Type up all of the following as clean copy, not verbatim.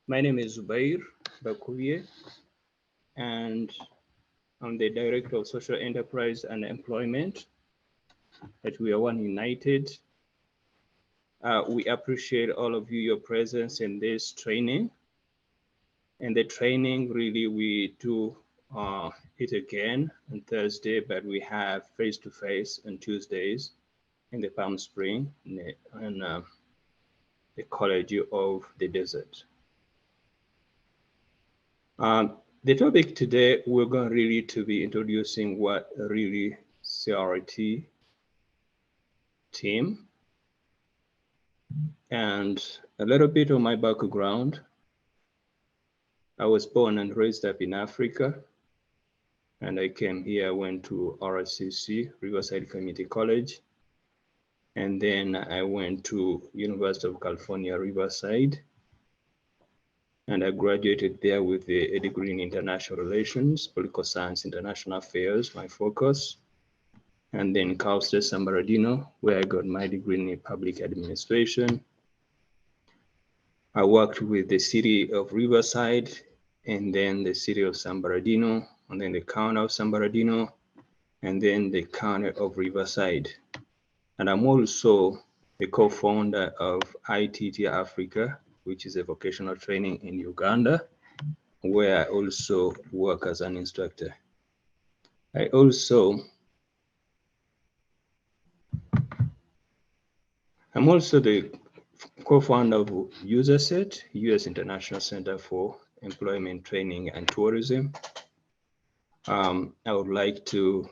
My name is Zubair Bakubye, and I'm the Director of Social Enterprise and Employment at We Are One United. We appreciate all of you, your presence in this training. And the training, really, we do it again on Thursday, but we have face-to-face on Tuesdays in the Palm Spring in the College of the Desert. The topic today, we're going really to be introducing what really CRT team and a little bit of my background. I was born and raised up in Africa, and I came here, went to RCC, Riverside Community College, and then I went to University of California, Riverside, and I graduated there with a degree in international relations, political science, international affairs, my focus. And then Cal State San Bernardino, where I got my degree in public administration. I worked with the city of Riverside, and then the city of San Bernardino, and then the county of San Bernardino, and then the county of Riverside. And I'm also the co-founder of ITT Africa, which is a vocational training in Uganda, where I also work as an instructor. I'm also the co-founder of USACET, U.S. International Center for Employment Training and Tourism. I would like to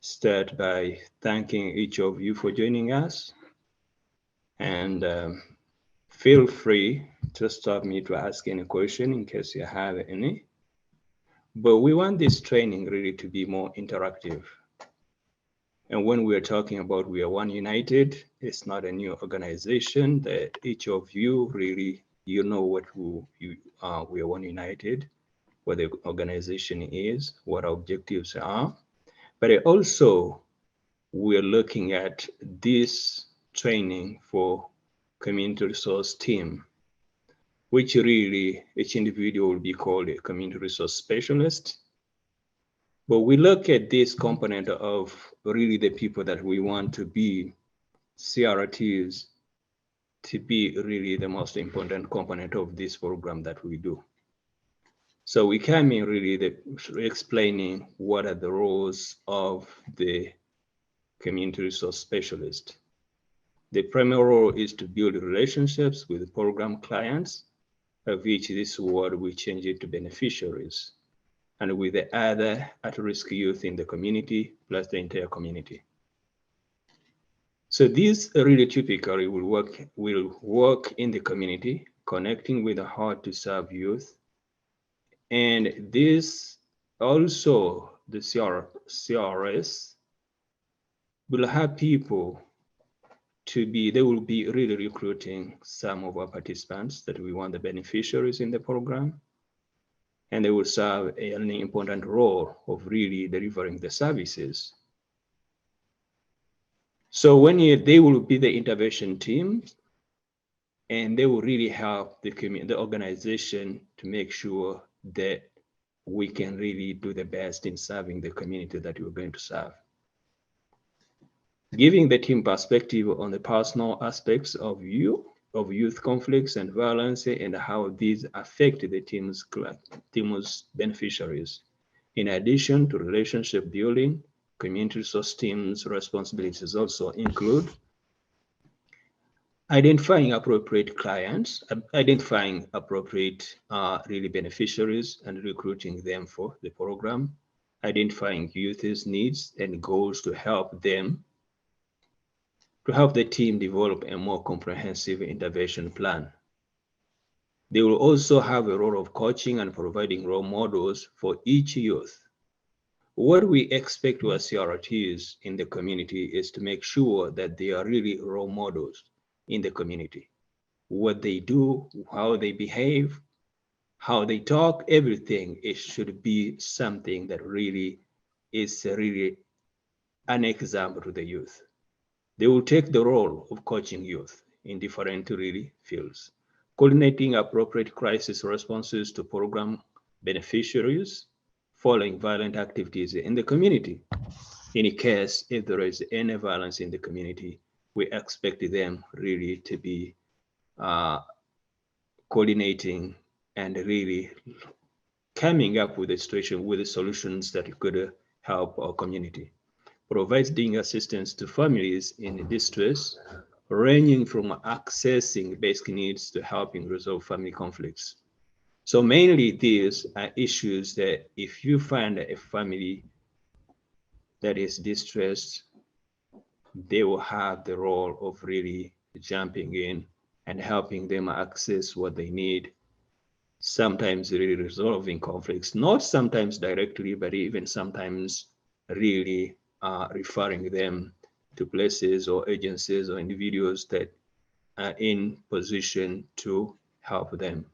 start by thanking each of you for joining us, and feel free to stop me to ask any question in case you have any. But we want this training really to be more interactive. And when we are talking about We Are One United, it's not a new organization that each of you really, you know what We Are One United, what the organization is, what our objectives are. But also, we're looking at this training for community resource team, which really each individual will be called a community resource specialist. But we look at this component of really the people that we want to be CRTs to be really the most important component of this program that we do. So we came in really explaining what are the roles of the community resource specialist. The primary role is to build relationships with the program clients, of which this word we change it to beneficiaries, and with the other at-risk youth in the community, plus the entire community. So these really typically will work in the community, connecting with the hard to serve youth. And this also, the CRS will have people they will be really recruiting some of our participants that we want the beneficiaries in the program. And they will serve an important role of really delivering the services. So they will be the intervention team, and they will really help the organization to make sure that we can really do the best in serving the community that we're going to serve. Giving the team perspective on the personal aspects of youth conflicts and violence and how these affect the team's beneficiaries. In addition to relationship building, community resource teams' responsibilities also include identifying appropriate clients, identifying appropriate really beneficiaries and recruiting them for the program, identifying youth's needs and goals to help the team develop a more comprehensive intervention plan. They will also have a role of coaching and providing role models for each youth. What we expect our CRTs in the community is to make sure that they are really role models in the community. What they do, how they behave, how they talk, everything, it should be something that really is really an example to the youth. They will take the role of coaching youth in different really fields. coordinating appropriate crisis responses to program beneficiaries following violent activities in the community. In case if there is any violence in the community, we expect them really to be coordinating and really coming up with a situation with the solutions that could help our community. Providing assistance to families in distress, ranging from accessing basic needs to helping resolve family conflicts. So mainly these are issues that if you find a family that is distressed, they will have the role of really jumping in and helping them access what they need, sometimes really resolving conflicts, not sometimes directly, but even sometimes really referring them to places or agencies or individuals that are in position to help them.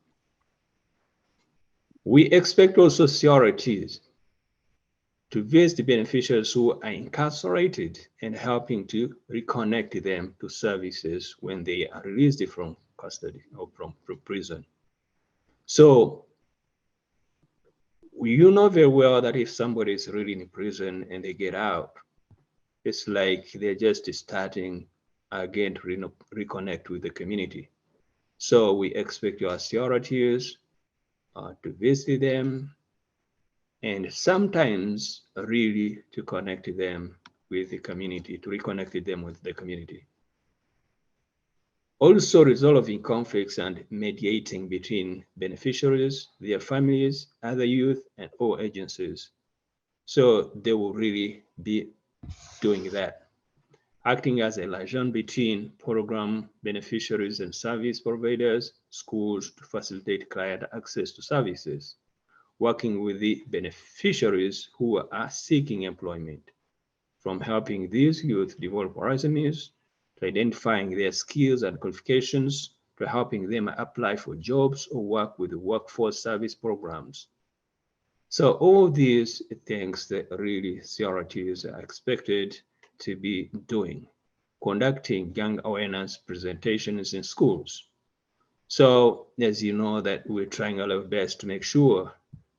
We expect also CRTs to visit the beneficiaries who are incarcerated and helping to reconnect them to services when they are released from custody or from prison. So you know very well that if somebody is really in prison and they get out, it's like they're just starting again to reconnect with the community. So we expect your authorities to visit them and sometimes really to connect them with the community, to reconnect them with the community. Also resolving conflicts and mediating between beneficiaries, their families, other youth, and all agencies. So they will really be doing that, acting as a liaison between program beneficiaries and service providers, schools to facilitate client access to services, working with the beneficiaries who are seeking employment, from helping these youth develop resumes, to identifying their skills and qualifications, to helping them apply for jobs or work with the workforce service programs. So all these things that really CRTs are expected to be doing, conducting young awareness presentations in schools. So as you know that we're trying our best to make sure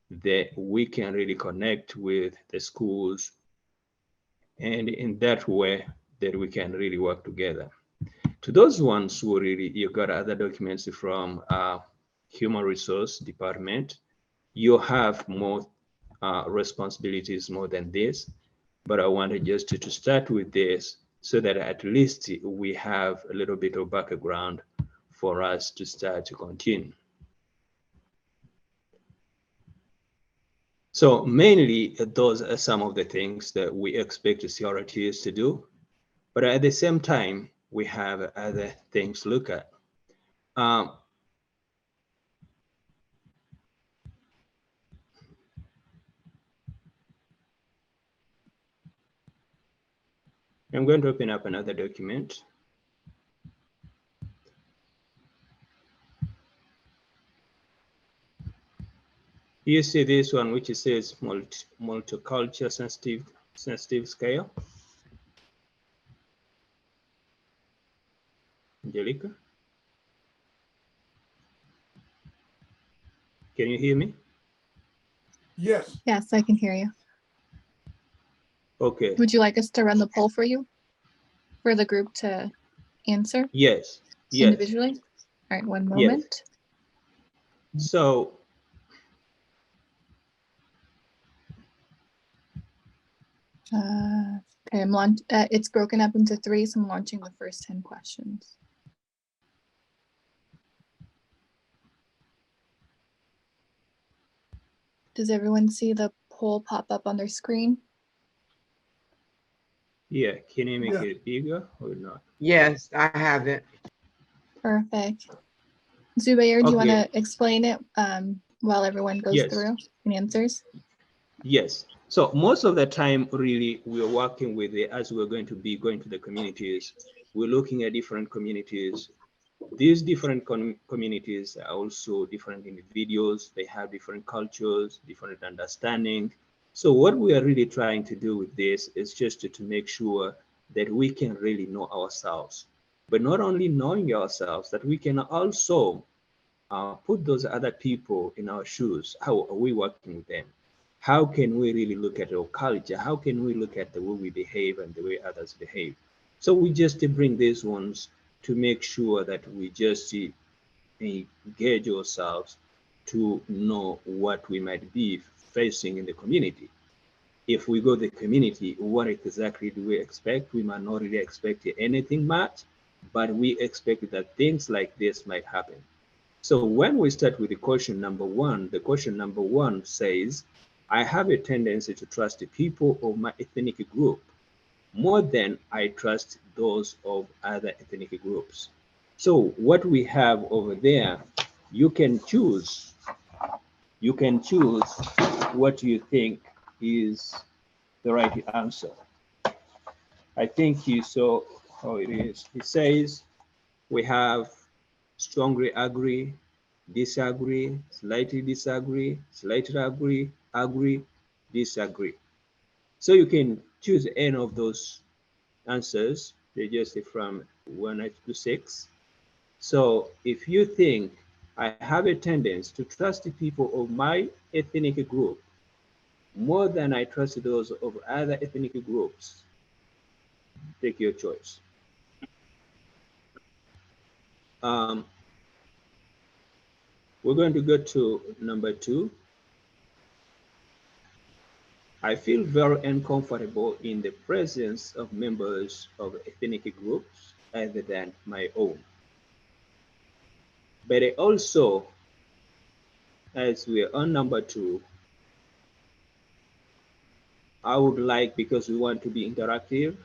that we can really connect with the schools and in that way that we can really work together. To those ones who really, you got other documents from Human Resource Department, you have more responsibilities more than this, but I wanted just to start with this so that at least we have a little bit of background for us to start to continue. So mainly those are some of the things that we expect the CRTs to do, but at the same time, we have other things to look at. I'm going to open up another document. You see this one, which says multicultural sensitive scale. Angelica, can you hear me? Yes. Yes, I can hear you. Okay. Would you like us to run the poll for you? For the group to answer? Yes. Yes. Individually? All right, one moment. Yes. So okay, it's broken up into 3, so I'm launching the first 10 questions. Does everyone see the poll pop up on their screen? yeah, can you make it bigger or not? Yes, I have it. Perfect. Zubair, do you want to explain it while everyone goes through and answers? Yes. So most of the time, really, we're working with as we're going to be going to the communities, we're looking at different communities. These different communities are also different individuals. They have different cultures, different understanding. So what we are really trying to do with this is just to make sure that we can really know ourselves, but not only knowing ourselves, that we can also put those other people in our shoes. How are we working with them? How can we really look at our culture? How can we look at the way we behave and the way others behave? So we just bring these ones to make sure that we just engage ourselves to know what we might be facing in the community. If we go to the community, what exactly do we expect? We might not really expect anything much, but we expect that things like this might happen. So when we start with the question number one, the question number one says, I have a tendency to trust the people of my ethnic group more than I trust those of other ethnic groups. So what we have over there, you can choose, you can choose what you think is the right answer. I think you saw how it is. It says we have strongly agree, disagree, slightly agree, disagree. So you can choose any of those answers. They're just from 1 to 6. So if you think I have a tendency to trust the people of my ethnic group more than I trust those of other ethnic groups, take your choice. Um, we're going to go to number 2. I feel very uncomfortable in the presence of members of ethnic groups other than my own. But also, as we're on number 2, I would like, because we want to be interactive,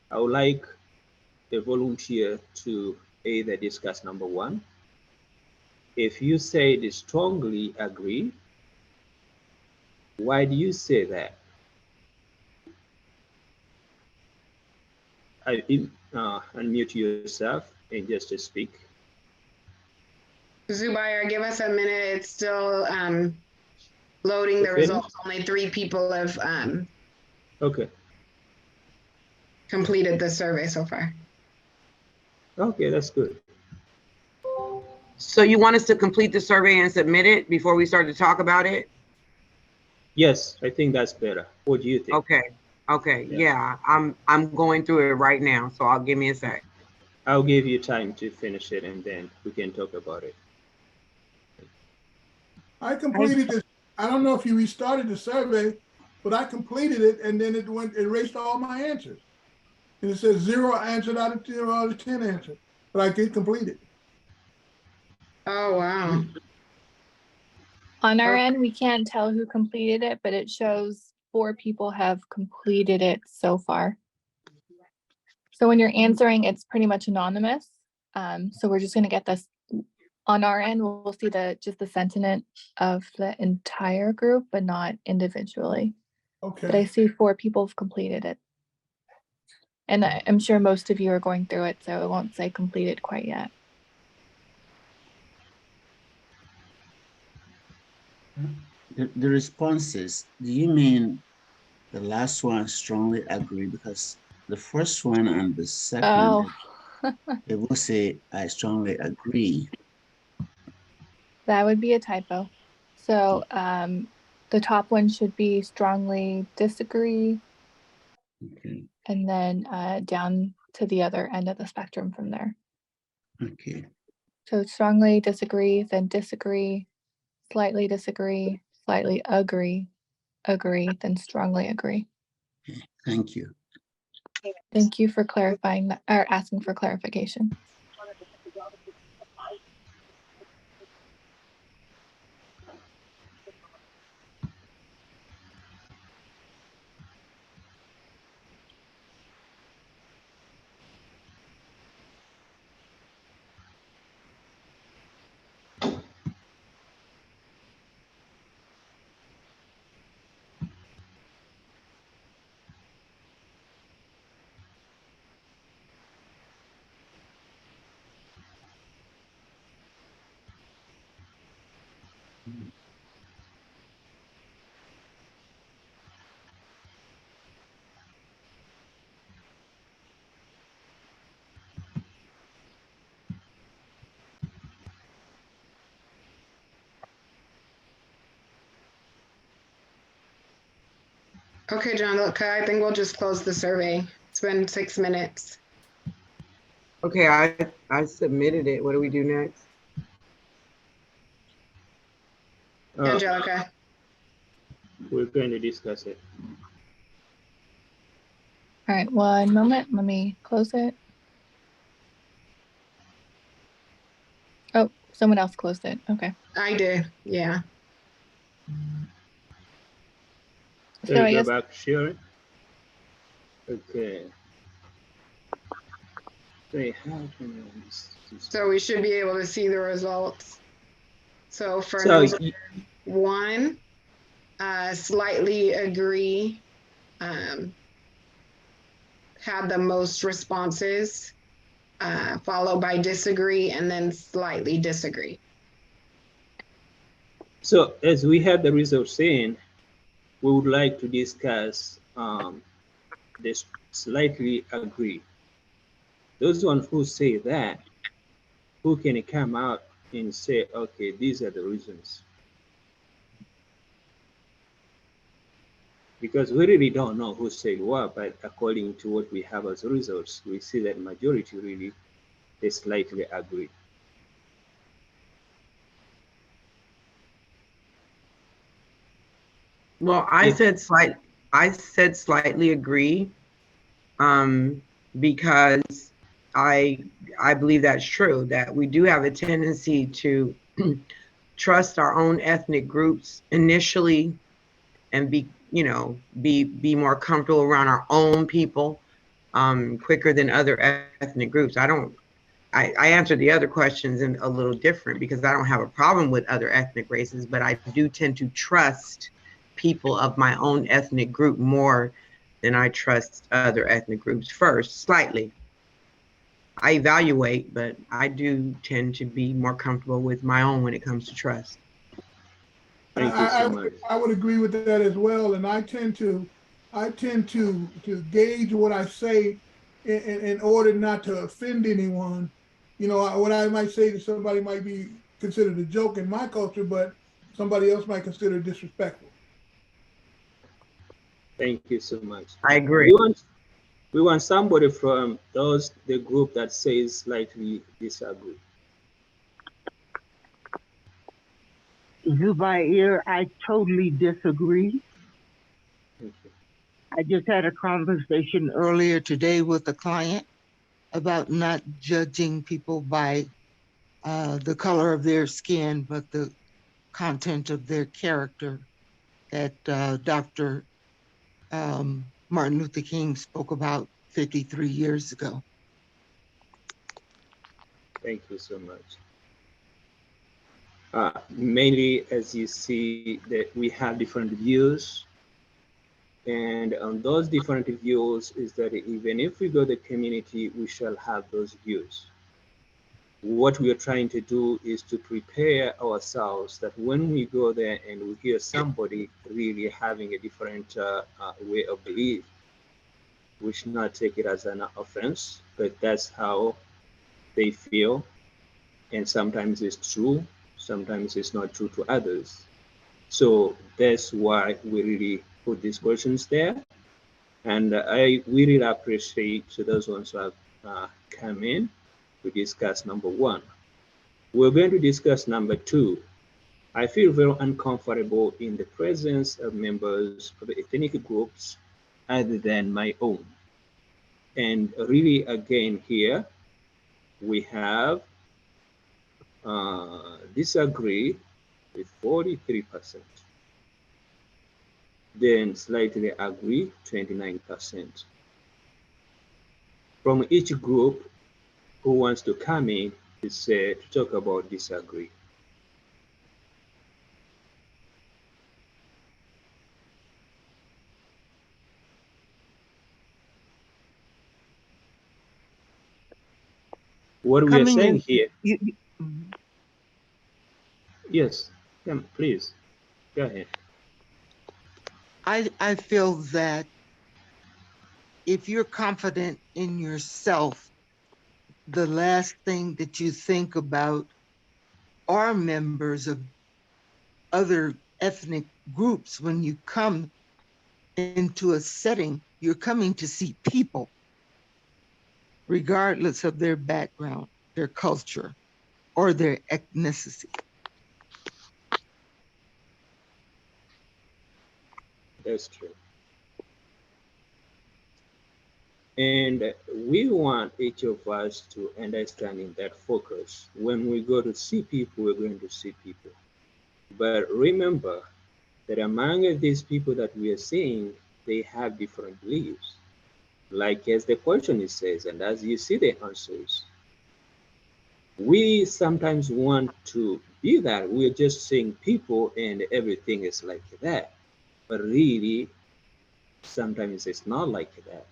I would like a volunteer to either discuss number 1. If you say they strongly agree, why do you say that? Unmute yourself and just to speak. Zubair, give us a minute. It's still loading the results. Only 3 people have Okay. completed the survey so far. Okay, that's good. So you want us to complete the survey and submit it before we start to talk about it? Yes, I think that's better. What do you think? Okay. Yeah. I'm going through it right now, so I'll give me a sec. I'll give you time to finish it and then we can talk about it. I completed this. I don't know if you restarted the survey, but I completed it and then it erased all my answers. And it says 0 answered out of 0 out of 10 answered, but I did complete it. Oh, wow. On our end, we can't tell who completed it, but it shows 4 people have completed it so far. So when you're answering, it's pretty much anonymous. So we're just going to get this on our end. We'll see just the sentiment of the entire group, but not individually. Okay. But I see 4 people have completed it. And I'm sure most of you are going through it, so it won't say completed quite yet. The responses, do you mean the last one strongly agree? Because the first one and the second, they will say, I strongly agree. That would be a typo. So the top one should be strongly disagree. Okay. And then down to the other end of the spectrum from there. Okay. So strongly disagree, then disagree, slightly agree, then strongly agree. Okay. Thank you. Thank you for clarifying that, or asking for clarification. Okay, John, look, I think we'll just close the survey. It's been 6 minutes. Okay, I submitted it. What do we do next? Angelica. We're going to discuss it. All right, 1 moment. Let me close it. Oh, someone else closed it. Okay. I did, yeah. So I Go guess back, Sharon. Okay. So we should be able to see the results. So for So number 1, slightly agree, had the most responses, followed by disagree, and then slightly disagree. So as we have the results in, we would like to discuss this slightly agree. Those ones who say that, who can come out and say, okay, these are the reasons. Because we really don't know who said what, but according to what we have as results, we see that majority really, they slightly agree. Well, I said slightly agree, because I believe that's true, that we do have a tendency to trust our own ethnic groups initially and be more comfortable around our own people quicker than other ethnic groups. I answered the other questions in a little different because I don't have a problem with other ethnic races, but I do tend to trust people of my own ethnic group more than I trust other ethnic groups first, slightly. I evaluate, but I do tend to be more comfortable with my own when it comes to trust. Thank you so much. I would agree with that as well. And I tend to gauge what I say in order not to offend anyone. You know, what I might say to somebody might be considered a joke in my culture, but somebody else might consider it disrespectful. Thank you so much. I agree. We want somebody from the group that says slightly disagree. Zubair, I totally disagree. Thank you. I just had a conversation earlier today with a client about not judging people by the color of their skin, but the content of their character that Dr. Martin Luther King spoke about 53 years ago. Thank you so much. Mainly, as you see, that we have different views, and on those different views is that even if we go to the community, we shall have those views. What we are trying to do is to prepare ourselves that when we go there and we hear somebody really having a different way of belief, we should not take it as an offense, but that's how they feel. And sometimes it's true, sometimes it's not true to others. So that's why we really put these questions there. And we really appreciate those ones who have come in to discuss number 1. We're going to discuss number 2. I feel very uncomfortable in the presence of members of ethnic groups other than my own. And really, again, here we have disagree with 43%. Then slightly agree, 29%. From each group who wants to come in to talk about disagree. What we are saying here. Yes, please, go ahead. I feel that if you're confident in yourself, the last thing that you think about are members of other ethnic groups when you come into a setting, you're coming to see people, regardless of their background, their culture, or their ethnicity. That's true. And we want each of us to understand in that focus. When we go to see people, we're going to see people. But remember that among these people that we are seeing, they have different beliefs. Like as the question says, and as you see the answers, we sometimes want to be that. We're just seeing people and everything is like that. But really, sometimes it's not like that.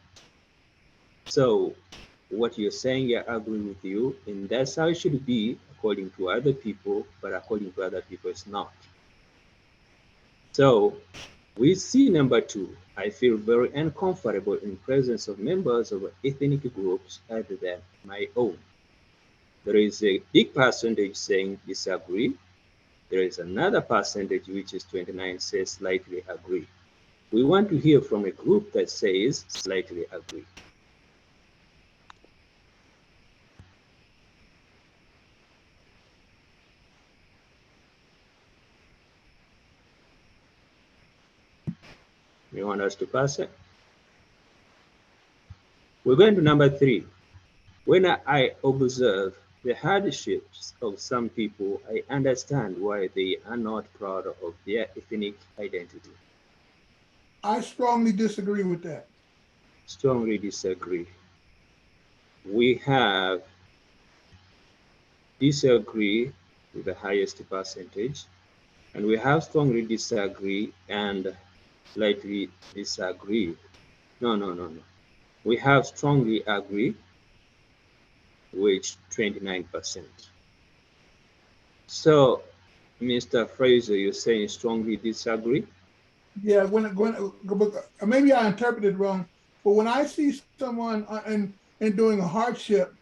So what you're saying, I agree with you, and that's how it should be according to other people, but according to other people, it's not. So we see number two. I feel very uncomfortable in presence of members of ethnic groups other than my own. There is a big percentage saying disagree. There is another percentage, which is 29, says slightly agree. We want to hear from a group that says slightly agree. You want us to pass it? We're going to number three. When I observe the hardships of some people, I understand why they are not proud of their ethnic identity. I strongly disagree with that. Strongly disagree. We have disagree with the highest percentage, and we have strongly disagree and slightly disagree. No. We have strongly agree, which 29%. So, Mr. Fraser, you're saying strongly disagree? Yeah, maybe I interpreted wrong, but when I see someone and doing a hardship,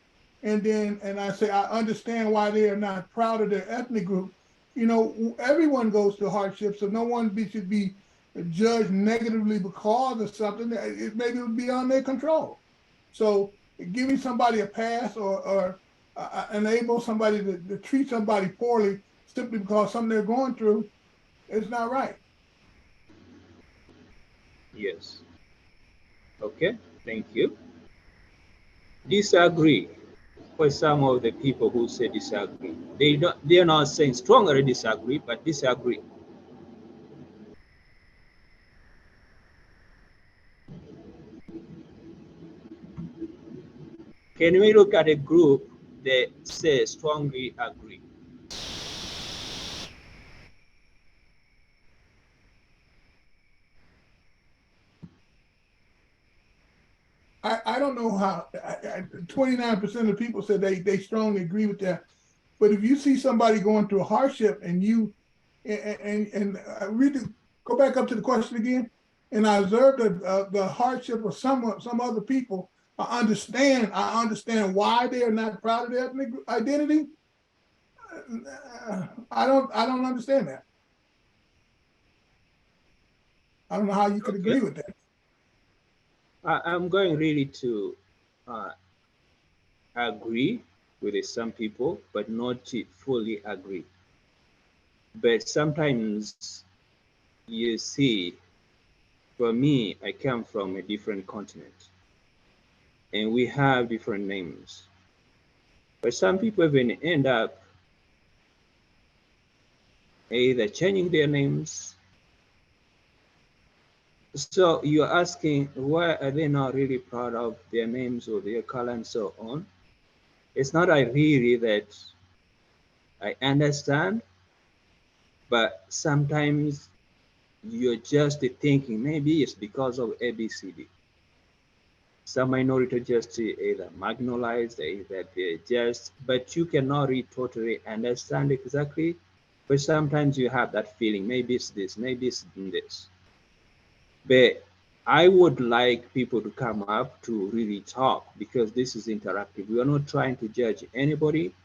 and I say I understand why they are not proud of their ethnic group, everyone goes through hardship, so no one should be judged negatively because of something that maybe would be beyond their control. So giving somebody a pass or enable somebody to treat somebody poorly simply because something they're going through is not right. Yes. Okay, thank you. Disagree. For some of the people who say disagree, they are not saying strongly disagree, but disagree. Can we look at a group that says strongly agree? I don't know how 29% of people said they strongly agree with that. But if you see somebody going through a hardship and you and read go back up to the question again, and I observed the hardship of some other people, I understand why they are not proud of their ethnic identity. I don't understand that. I don't know how you could agree with that. I'm going really to uh, agree with some people, but not to fully agree. But sometimes you see, for me, I come from a different continent and we have different names. But some people even end up either changing their names. So you're asking why are they not really proud of their names or their color and so on? It's not really that I understand, but sometimes you're just thinking maybe it's because of ABCD. Some minority just either marginalized, either they're just, but you cannot really totally understand exactly. But sometimes you have that feeling, maybe it's this, maybe it's this. But I would like people to come up to really talk because this is interactive. We are not trying to judge anybody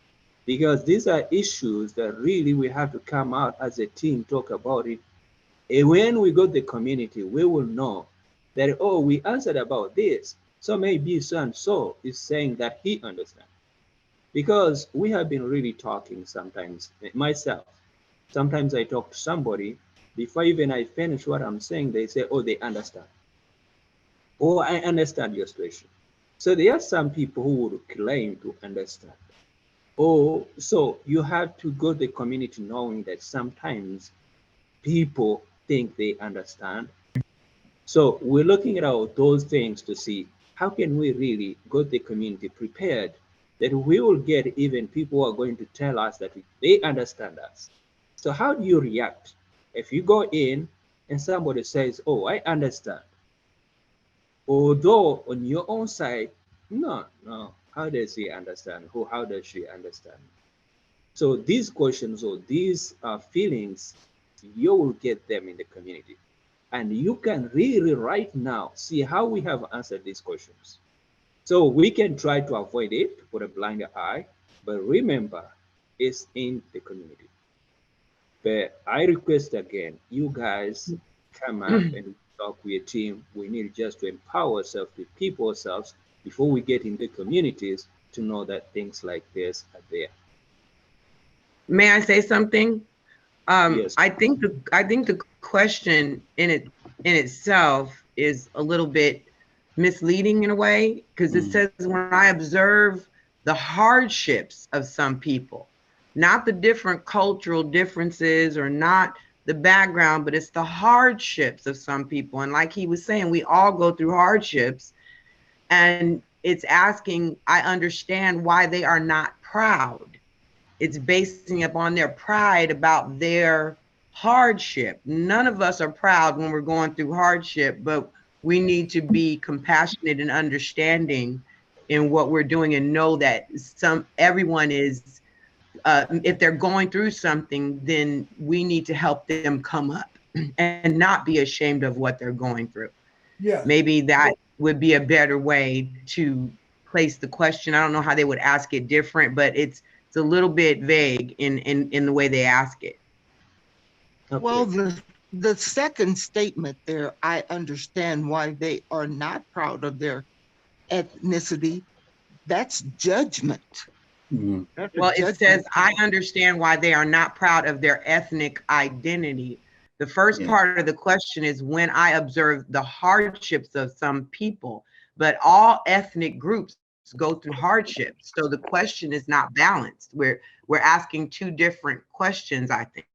because these are issues that really we have to come out as a team, talk about it, And when we go to the community, we will know that, oh, we answered about this. So maybe so and so is saying that he understands. Because we have been really talking sometimes, myself. Sometimes I talk to somebody, before even I finish what I'm saying, they say, oh, they understand. Oh, I understand your situation. So there are some people who would claim to understand. Oh, so you have to go to the community knowing that sometimes people think they understand. So we're looking at all those things to see how can we really go to the community prepared that we will get even people who are going to tell us that they understand us. So how do you react if you go in and somebody says, oh, I understand, although on your own side, no, how does he understand? Who, how does she understand? So these questions or these feelings, you will get them in the community. And you can really right now see how we have answered these questions. So we can try to avoid it with a blind eye, but remember, it's in the community. But I request again, you guys come up and talk with your team. We need just to empower ourselves, to equip ourselves before we get into communities to know that things like this are there. May I say something? Yes. I think the question in itself is a little bit misleading in a way, because it says when I observe the hardships of some people, not the different cultural differences or not the background, but it's the hardships of some people. And like he was saying, we all go through hardships, and it's asking, I understand why they are not proud. It's basing upon their pride about their hardship. None of us are proud when we're going through hardship, but we need to be compassionate and understanding in what we're doing and know that everyone is, if they're going through something, then we need to help them come up and not be ashamed of what they're going through. Yes. Maybe that would be a better way to place the question. I don't know how they would ask it different, but it's a little bit vague in the way they ask it. Okay. Well, the second statement there, I understand why they are not proud of their ethnicity. That's judgment. That's a Well, it judgment. says, I understand why they are not proud of their ethnic identity. The first part of the question is when I observe the hardships of some people, but all ethnic groups go through hardships. So the question is not balanced. We're asking two different questions, I think.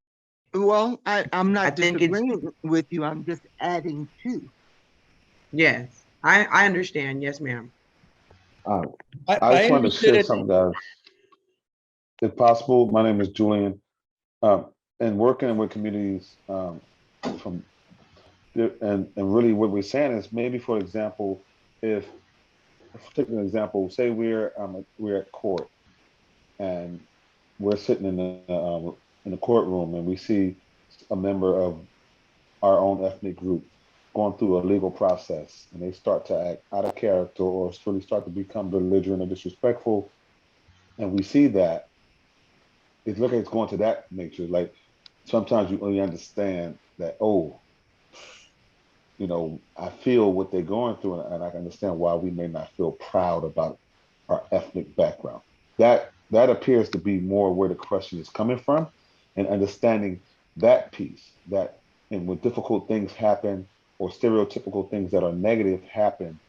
Well, I'm not I think it's, disagreeing with you. I'm just adding to. yes, I understand. Yes, ma'am. I I just wanted to understood share it. something, guys. If possible, my name is Julian. And working with communities from and really what we're saying is maybe, for example, if take an example, say we're at court and we're sitting in the courtroom and we see a member of our own ethnic group going through a legal process and they start to act out of character or really start to become belligerent or disrespectful, and we see that, it's going to that nature. Like sometimes you only understand that, oh, I feel what they're going through, and I can understand why we may not feel proud about our ethnic background. That appears to be more where the question is coming from, and understanding that piece. That, and when difficult things happen or stereotypical things that are negative happen,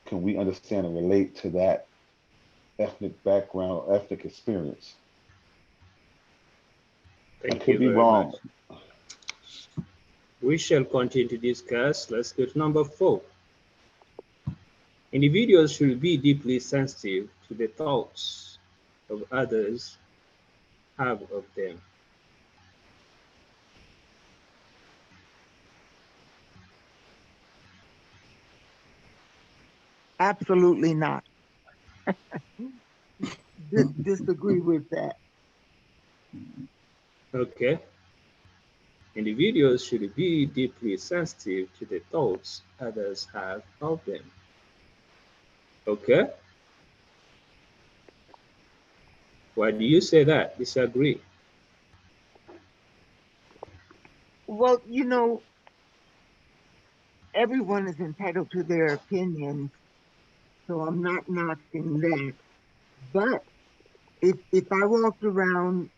can we understand and relate to that ethnic background or ethnic experience? I Thank could you be very much. wrong. We shall continue to discuss. Let's go to number 4. Individuals should be deeply sensitive to the thoughts of others have of them. Absolutely not. Disagree with that. Okay. Individuals should be deeply sensitive to the thoughts others have of them. Okay. Why do you say that? Disagree. Well, everyone is entitled to their opinion, so I'm not knocking that. But if I walked around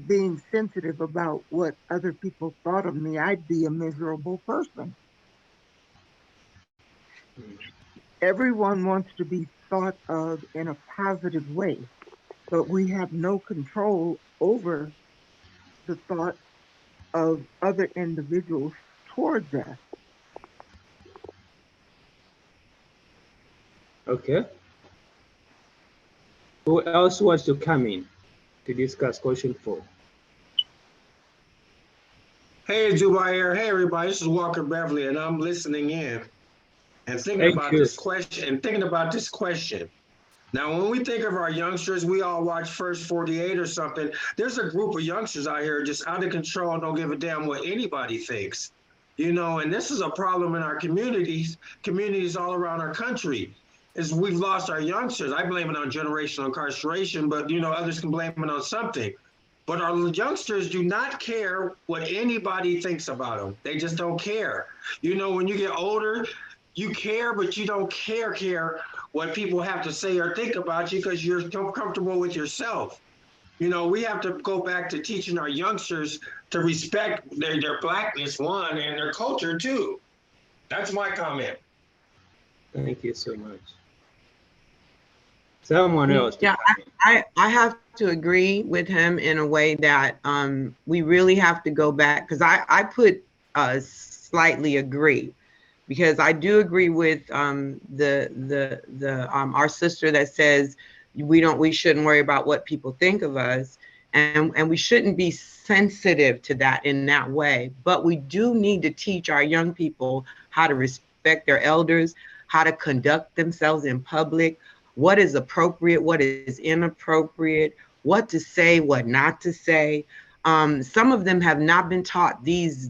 being sensitive about what other people thought of me, I'd be a miserable person. Everyone wants to be thought of in a positive way, but we have no control over the thoughts of other individuals towards us. Okay. Who else wants to come in to discuss question 4? Hey, Zubair. Hey, everybody. This is Walker Beverly, and I'm listening in and thinking Thank about you. this question. Now, when we think of our youngsters, we all watch First 48 or something. There's a group of youngsters out here just out of control and don't give a damn what anybody thinks. And this is a problem in our communities all around our country, is we've lost our youngsters. I blame it on generational incarceration, but others can blame it on something. But our youngsters do not care what anybody thinks about them. They just don't care. When you get older, you care, but you don't care what people have to say or think about you because you're comfortable with yourself. We have to go back to teaching our youngsters to respect their blackness, one, and their culture, too. That's my comment. Thank you so much. Someone else. Yeah, I have to agree with him in a way that we really have to go back, because I put slightly agree, because I do agree with our sister that says we shouldn't worry about what people think of us, and we shouldn't be sensitive to that in that way. But we do need to teach our young people how to respect their elders, how to conduct themselves in public, what is appropriate, what is inappropriate, what to say, what not to say. Some of them have not been taught these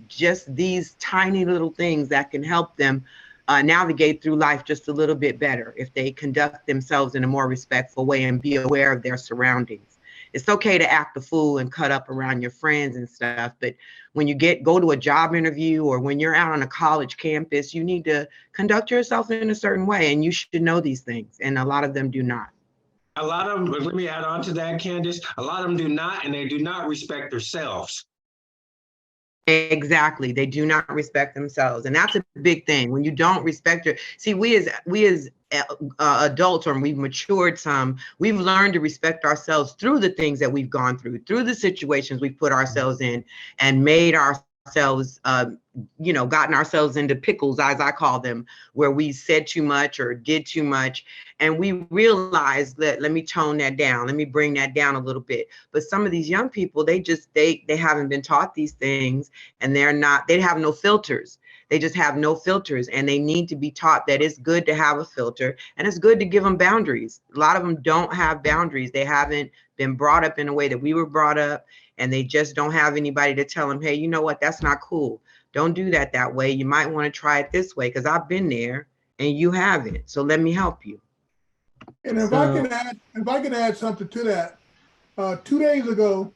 tiny little things that can help them navigate through life just a little bit better if they conduct themselves in a more respectful way and be aware of their surroundings. It's okay to act a fool and cut up around your friends and stuff, but when you go to a job interview or when you're out on a college campus, you need to conduct yourself in a certain way, and you should know these things, and a lot of them do not. A lot of them, let me add on to that, Candace, a lot of them do not, and they do not respect themselves. Exactly. They do not respect themselves. And that's a big thing. When you don't respect we as adults, or we've matured some, we've learned to respect ourselves through the things that we've gone through the situations we've put ourselves in, and made ourselves, gotten ourselves into pickles, as I call them, where we said too much or did too much. And we realized that, let me tone that down. Let me bring that down a little bit. But some of these young people, they haven't been taught these things, and they have no filters. They just have no filters, and they need to be taught that it's good to have a filter, and it's good to give them boundaries. A lot of them don't have boundaries. They haven't been brought up in a way that we were brought up, and they just don't have anybody to tell them, hey, you know what, that's not cool. Don't do that way. You might want to try it this way, because I've been there and you haven't. So let me help you. And if I could add something to that, 2 days ago,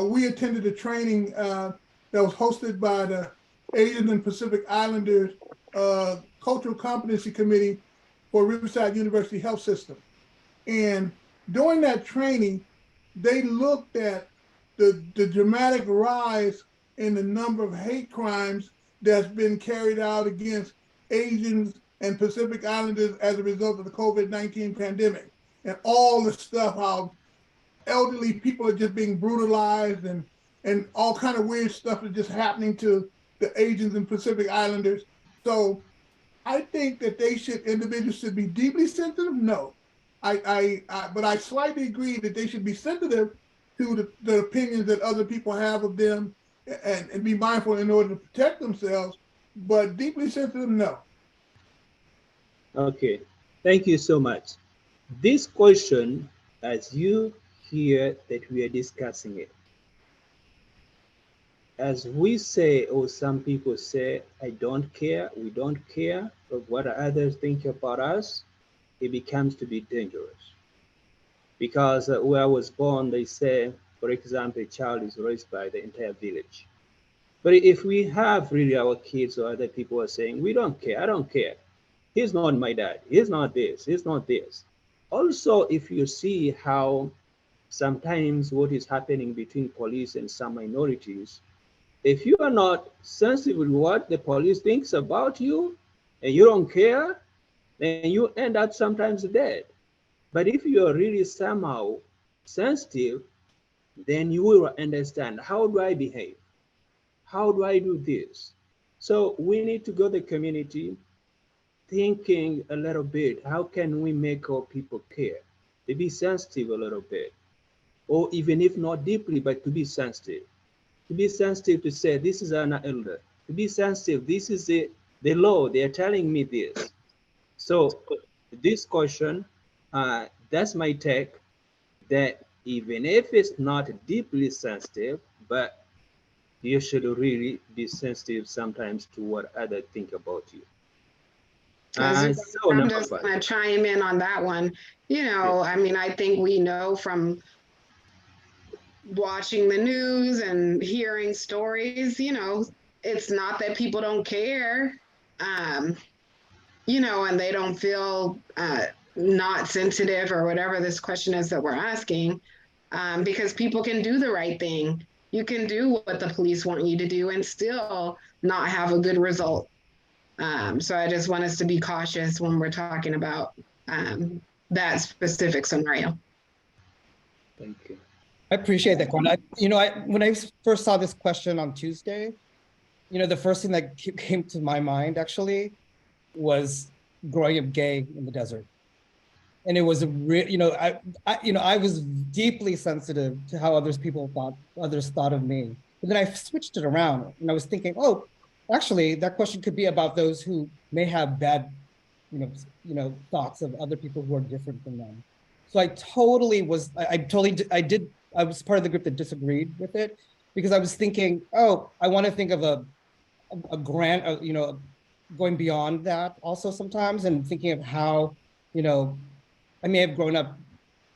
we attended a training that was hosted by the Asian and Pacific Islanders Cultural Competency Committee for Riverside University Health System. And during that training, they looked at the dramatic rise in the number of hate crimes that's been carried out against Asians and Pacific Islanders as a result of the COVID-19 pandemic, and all the stuff, how elderly people are just being brutalized, and all kind of weird stuff is just happening to the Asians and Pacific Islanders. So I think that individuals should be deeply sensitive. No, but I slightly agree that they should be sensitive to the opinions that other people have of them, and be mindful in order to protect themselves. But deeply sensitive, no. Okay, thank you so much. This question, as you hear that we are discussing it, as we say, or some people say, I don't care, we don't care of what others think about us, it becomes to be dangerous. Because where I was born, they say, for example, a child is raised by the entire village. But if we have really our kids or other people are saying, we don't care, I don't care. He's not my dad. He's not this. He's not this. Also, if you see how sometimes what is happening between police and some minorities, if you are not sensitive with what the police thinks about you and you don't care, then you end up sometimes dead. But if you are really somehow sensitive, then you will understand, how do I behave? How do I do this? So we need to go to the community thinking a little bit, how can we make our people care? To be sensitive a little bit, or even if not deeply, but to be sensitive. To be sensitive to say, this is an elder. To be sensitive, this is the law, they are telling me this. So this question, that's my take, that even if it's not deeply sensitive, but you should really be sensitive sometimes to what others think about you. I'm Number just 5. gonna chime in on that one. You know, I mean, I think we know from watching the news and hearing stories, you know, it's not that people don't care, you know, and they don't feel not sensitive or whatever this question is that we're asking, because people can do the right thing. You can do what the police want you to do and still not have a good result. So I just want us to be cautious when we're talking about that specific scenario. Thank you. I appreciate that, Gwen. When I first saw this question on Tuesday, the first thing that came to my mind actually was growing up gay in the desert. And it was I was deeply sensitive to how others thought of me. But then I switched it around and I was thinking, oh, actually that question could be about those who may have bad, thoughts of other people who are different from them. So I was part of the group that disagreed with it, because I was thinking, oh, I want to think of a grand, going beyond that also sometimes, and thinking of how, I may have grown up,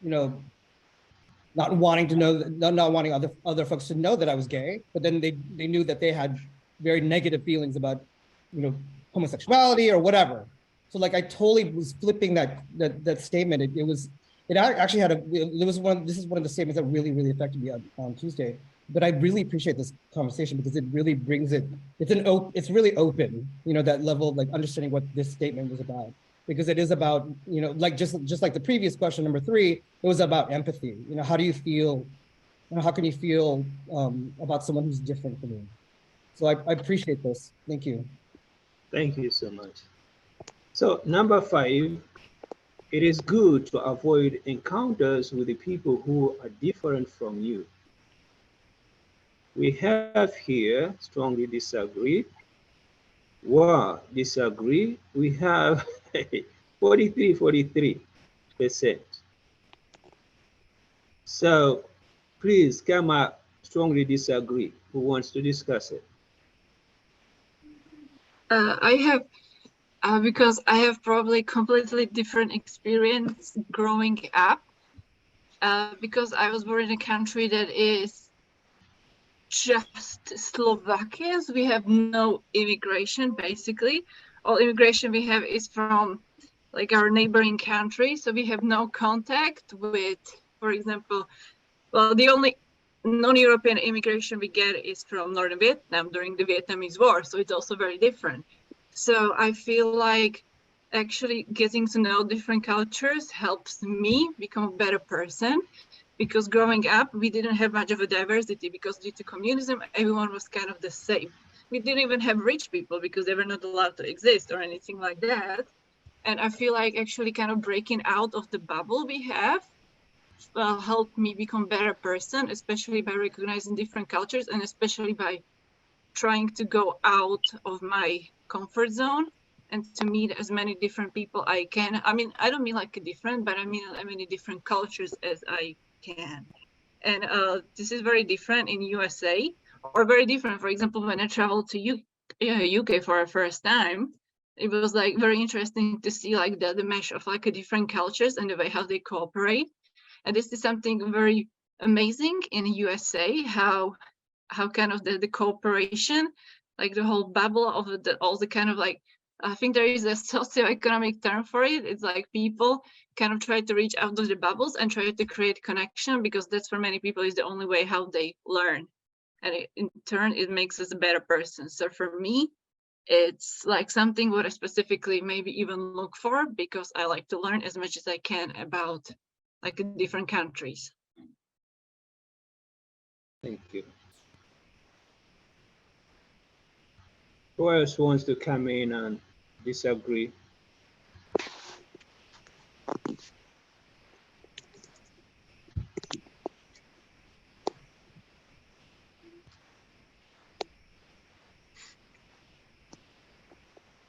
not wanting to know, not wanting other folks to know that I was gay, but then they knew that they had very negative feelings about, homosexuality or whatever. So like I totally was flipping that statement. It actually had this is one of the statements that really, really affected me on Tuesday. But I really appreciate this conversation because it really brings it's really open, that level of like understanding what this statement was about. Because it is about, like just like the previous question, number 3, it was about empathy. How do you feel, how can you feel about someone who's different from you? So I appreciate this. Thank you. Thank you so much. So number 5, it is good to avoid encounters with the people who are different from you. We have here strongly disagree. Wow, disagree. We have 43%. So please come up, strongly disagree. Who wants to discuss it? I have, because I have probably completely different experience growing up, because I was born in a country that is just Slovakia. We have no immigration, basically. All immigration we have is from like our neighboring country. So we have no contact with, for example, well, the only non-European immigration we get is from Northern Vietnam during the Vietnamese War. So it's also very different. So I feel like actually getting to know different cultures helps me become a better person, because growing up, we didn't have much of a diversity because due to communism, everyone was kind of the same. We didn't even have rich people because they were not allowed to exist or anything like that. And I feel like actually kind of breaking out of the bubble we have helped me become a better person, especially by recognizing different cultures and especially by trying to go out of my comfort zone and to meet as many different people I can. I mean, I don't mean like a different, but I mean as many different cultures as I can. And this is very different in USA, or very different, for example, when I traveled to UK for the first time. It was like very interesting to see like the mesh of like a different cultures and the way how they cooperate. And this is something very amazing in USA, how how kind of the cooperation, like the whole bubble of all the kind of like, I think there is a socioeconomic term for it. It's like people kind of try to reach out of the bubbles and try to create connection, because that's for many people is the only way how they learn. And in turn, it makes us a better person. So for me, it's like something what I specifically maybe even look for, because I like to learn as much as I can about like different countries. Thank you. Who else wants to come in and disagree?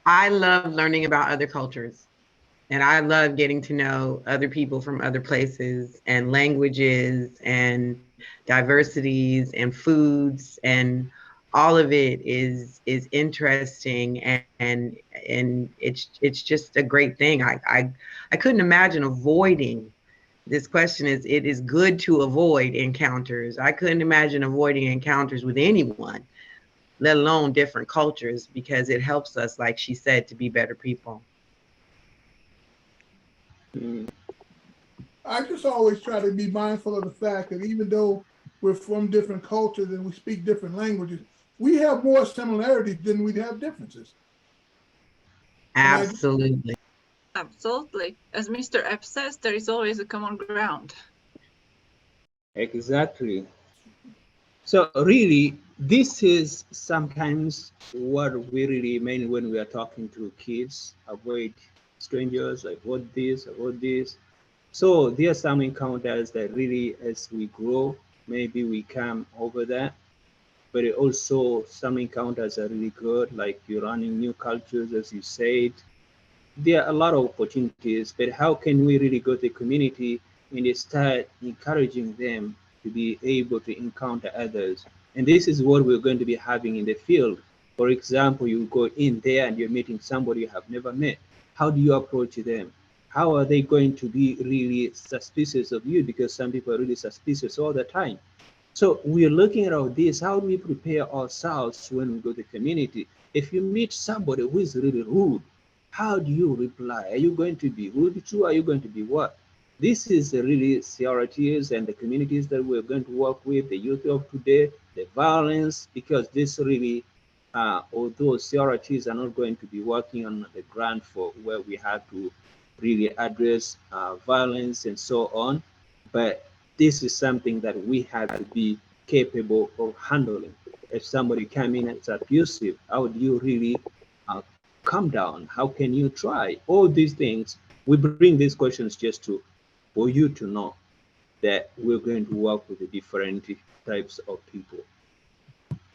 I love learning about other cultures, and I love getting to know other people from other places and languages and diversities and foods, and all of it is interesting, and it's just a great thing. I couldn't imagine avoiding this question. It is good to avoid encounters. I couldn't imagine avoiding encounters with anyone, let alone different cultures, because it helps us, like she said, to be better people. I just always try to be mindful of the fact that even though we're from different cultures and we speak different languages, we have more similarities than we have differences. Absolutely. Absolutely. As Mr. Epps says, there is always a common ground. Exactly. So really, this is sometimes what we really mean when we are talking to kids. Avoid strangers, avoid this, avoid this. So there are some encounters that really, as we grow, maybe we come over that. But also some encounters are really good, like you're running new cultures, as you said. There are a lot of opportunities, but how can we really go to the community and start encouraging them to be able to encounter others? And this is what we're going to be having in the field. For example, you go in there and you're meeting somebody you have never met. How do you approach them? How are they going to be really suspicious of you? Because some people are really suspicious all the time. So we're looking at all this. How do we prepare ourselves when we go to the community? If you meet somebody who is really rude, how do you reply? Are you going to be rude too? Are you going to be what? This is the really CRTs and the communities that we're going to work with, the youth of today, the violence, because this really, although CRTs are not going to be working on the ground for where we have to really address violence and so on, but this is something that we have to be capable of handling. If somebody come in and it's abusive, how do you really calm down? How can you try? All these things, we bring these questions just to for you to know that we're going to work with the different types of people.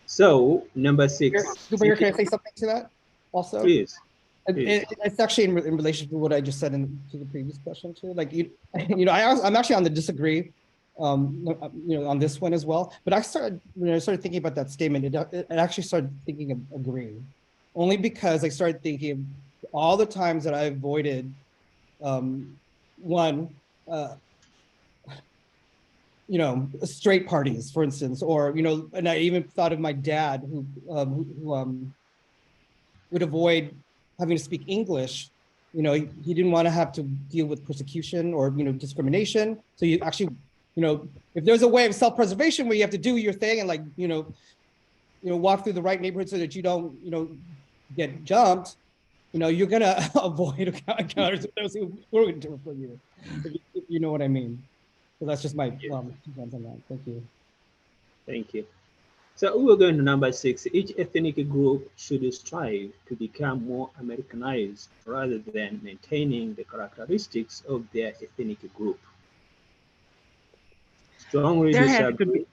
So number 6. Zubair, can I say something to that also? Please. Please. It's actually in relation to what I just said to the previous question too. Like I'm actually on the disagree, on this one as well. But when I started thinking about that statement, it actually started thinking of agreeing, only because I started thinking of all the times that I avoided, straight parties, for instance, or and I even thought of my dad who would avoid having to speak English. He didn't want to have to deal with persecution or discrimination. So you actually, if there's a way of self-preservation where you have to do your thing and walk through the right neighborhood so that you don't get jumped, you're gonna avoid encounters with those who are going to for you. If you know what I mean. So that's just my 2 cents on that. Thank you. Thank you. So we're going to number 6. Each ethnic group should strive to become more Americanized rather than maintaining the characteristics of their ethnic group. Strongly disagree.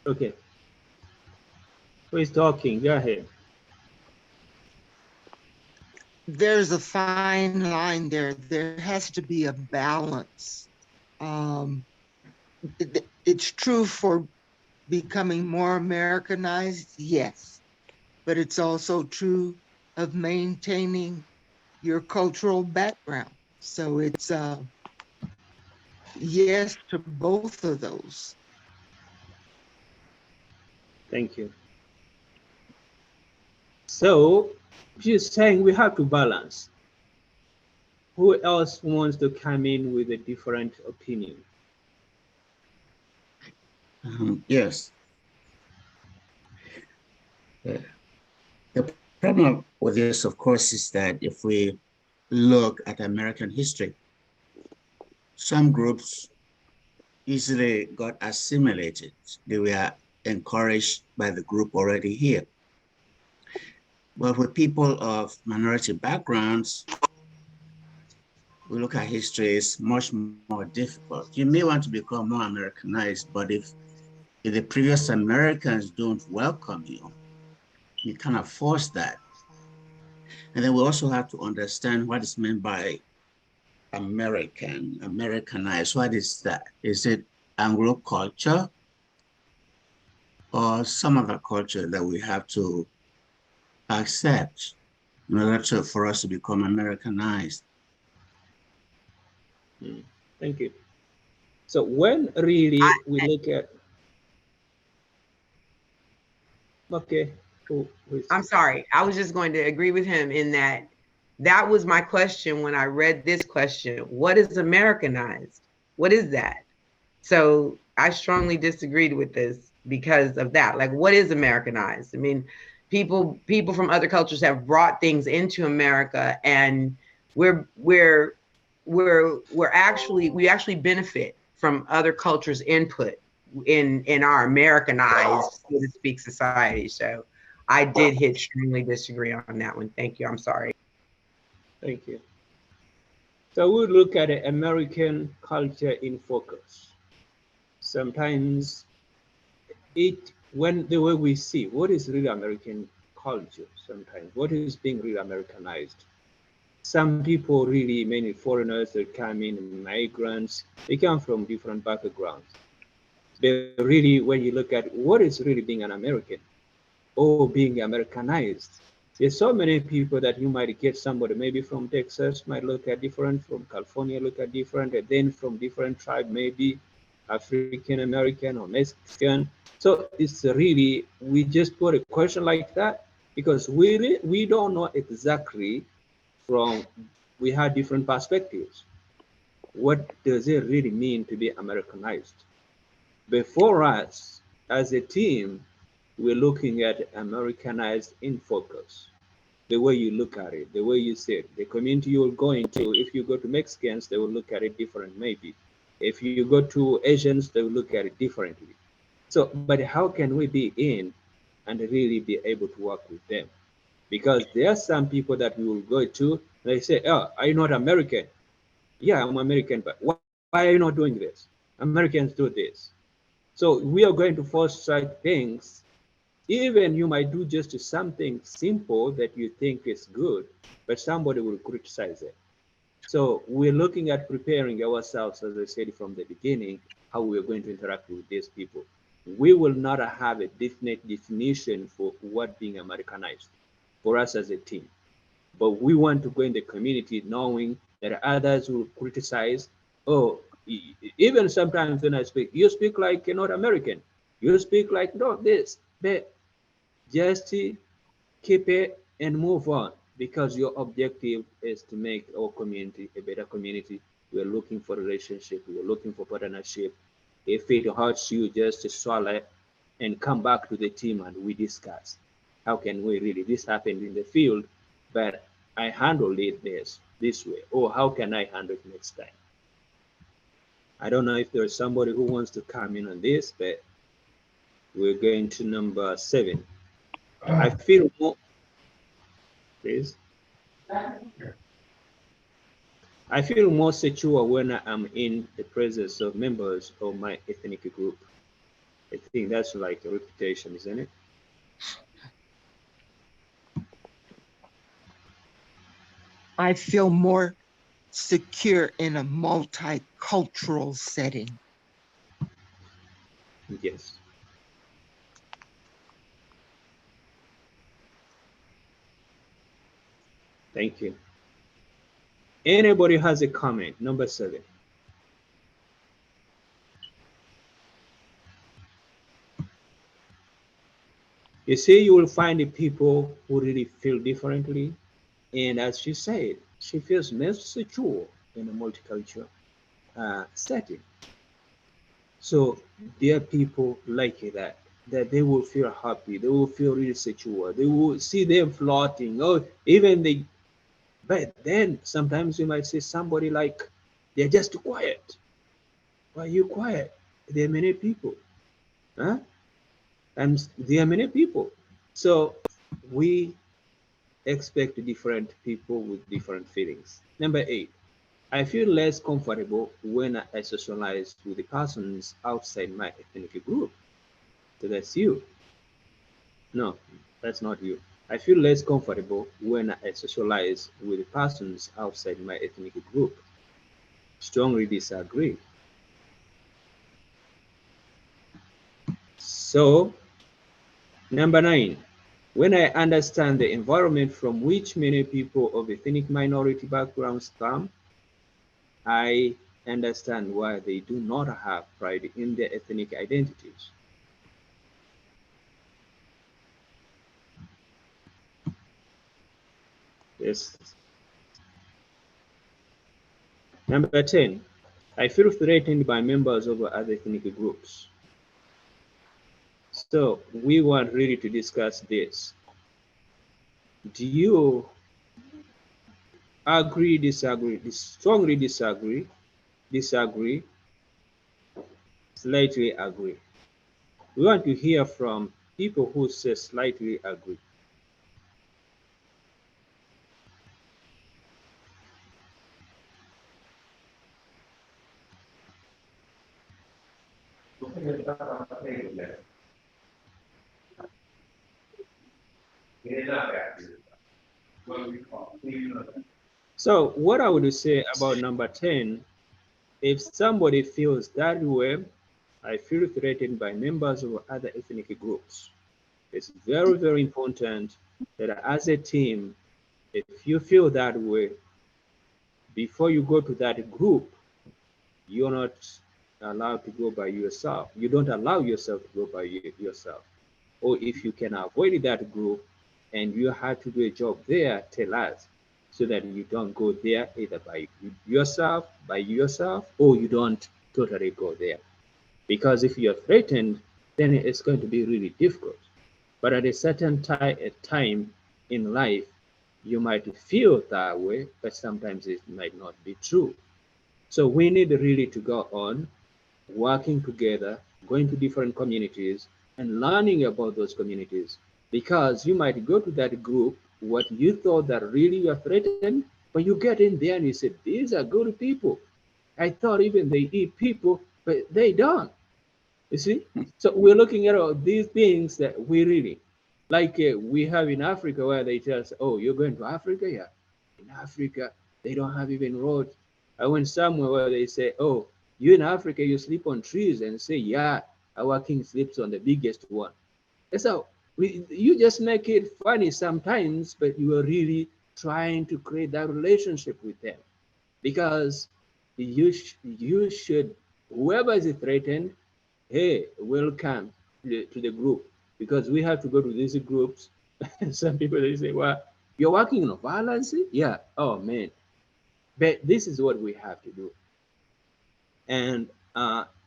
Okay. Who is talking? Go ahead. There's a fine line there. There has to be a balance. It's true for becoming more Americanized, yes, but it's also true of maintaining your cultural background. So it's yes to both of those. Thank you. So she's saying we have to balance. Who else wants to come in with a different opinion? Yes. The problem with this, of course, is that if we look at American history, some groups easily got assimilated. They were encouraged by the group already here. But with people of minority backgrounds, we look at history, it's much more difficult. You may want to become more Americanized, but if the previous Americans don't welcome you, you cannot force that. And then we also have to understand what is meant by Americanized. What is that? Is it Anglo culture or some other culture that we have to accept in order for us to become Americanized? Thank you. So when really we look at, okay, I'm sorry. I was just going to agree with him in that that was my question when I read this question. What is Americanized? What is that? So I strongly disagreed with this because of that. Like, what is Americanized? I mean, people from other cultures have brought things into America, and we actually benefit from other cultures' input in our Americanized, so to speak, society. So I did strongly disagree on that one. Thank you. I'm sorry. Thank you. So we look at American culture in focus. Sometimes when the way we see what is really American culture, sometimes what is being really Americanized. Some people really, many foreigners that come in, migrants, they come from different backgrounds. But really, when you look at what is really being an American or being Americanized, there's so many people that you might get somebody maybe from Texas might look at different, from California look at different, and then from different tribe, maybe African American or Mexican. So it's really, we just put a question like that because we don't know exactly from, we have different perspectives. What does it really mean to be Americanized? Before us, as a team, we're looking at Americanized in focus. The way you look at it, the way you see it, the community you're going to, if you go to Mexicans, they will look at it different, maybe. If you go to Asians, they will look at it differently. So, but how can we be in and really be able to work with them? Because there are some people that we will go to, they say, oh, are you not American? Yeah, I'm American, but why are you not doing this? Americans do this. So we are going to force such things. Even you might do just something simple that you think is good, but somebody will criticize it. So we're looking at preparing ourselves, as I said from the beginning, how we're going to interact with these people. We will not have a definite definition for what being Americanized for us as a team. But we want to go in the community knowing that others will criticize. Oh, even sometimes when I speak, you speak like you're not American. You speak like no this, but just keep it and move on because your objective is to make our community a better community. We're looking for relationship. We're looking for partnership. If it hurts you, just swallow it and come back to the team and we discuss. How can we really, this happened in the field, but I handled it this way. Or how can I handle it next time? I don't know if there's somebody who wants to come in on this, but we're going to number 7. I feel more, please. I feel more secure when I'm in the presence of members of my ethnic group. I think that's like a reputation, isn't it? I feel more secure in a multicultural setting. Yes. Thank you. Anybody has a comment? Number 7. You see, you will find the people who really feel differently. And as she said, she feels most secure in a multicultural setting. So there are people like that, that they will feel happy, they will feel really secure, they will see them floating. Oh, even they, but then sometimes you might see somebody like they're just quiet. Why are you quiet? There are many people, huh? And there are many people. So we expect different people with different feelings. Number 8, I feel less comfortable when I socialize with the persons outside my ethnic group. So that's you. No, that's not you. I feel less comfortable when I socialize with persons outside my ethnic group. Strongly disagree. So, number 9, when I understand the environment from which many people of ethnic minority backgrounds come, I understand why they do not have pride in their ethnic identities. Yes. Number 10, I feel threatened by members of other ethnic groups. So we want really to discuss this. Do you agree, disagree, strongly disagree, disagree, slightly agree? We want to hear from people who say slightly agree. So what I would say about number 10, if somebody feels that way, I feel threatened by members of other ethnic groups. It's very, very important that as a team, if you feel that way, before you go to that group, you're not allowed to go by yourself. You don't allow yourself to go by yourself. Or if you can avoid that group and you have to do a job there, tell us so that you don't go there either by yourself, or you don't totally go there. Because if you're threatened, then it's going to be really difficult. But at a certain time in life, you might feel that way, but sometimes it might not be true. So we need really to go on working together, going to different communities and learning about those communities. Because you might go to that group, what you thought that really you are threatened, but you get in there and you say, these are good people. I thought even they eat people, but they don't. You see? So we're looking at all these things that we really, like we have in Africa where they tell us, oh, you're going to Africa? Yeah. In Africa, they don't have even roads. I went somewhere where they say, oh, you in Africa, you sleep on trees, and say, yeah, our king sleeps on the biggest one. And so you just make it funny sometimes, but you are really trying to create that relationship with them, because you should, whoever is threatened, hey, welcome to the group, because we have to go to these groups. Some people they say, well, you're working on violence? Yeah. Oh man. But this is what we have to do. And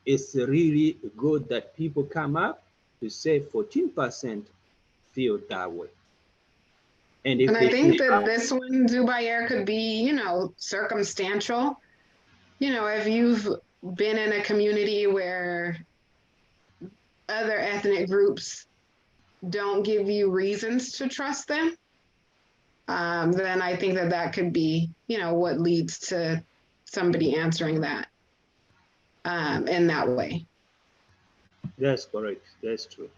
it's really good that people come up to say 14% feel that way. And if And I they feel think that this one, Zubair, could be, circumstantial. If you've been in a community where other ethnic groups don't give you reasons to trust them, then I think that that could be, what leads to somebody answering that in that way. that's correct, that's true.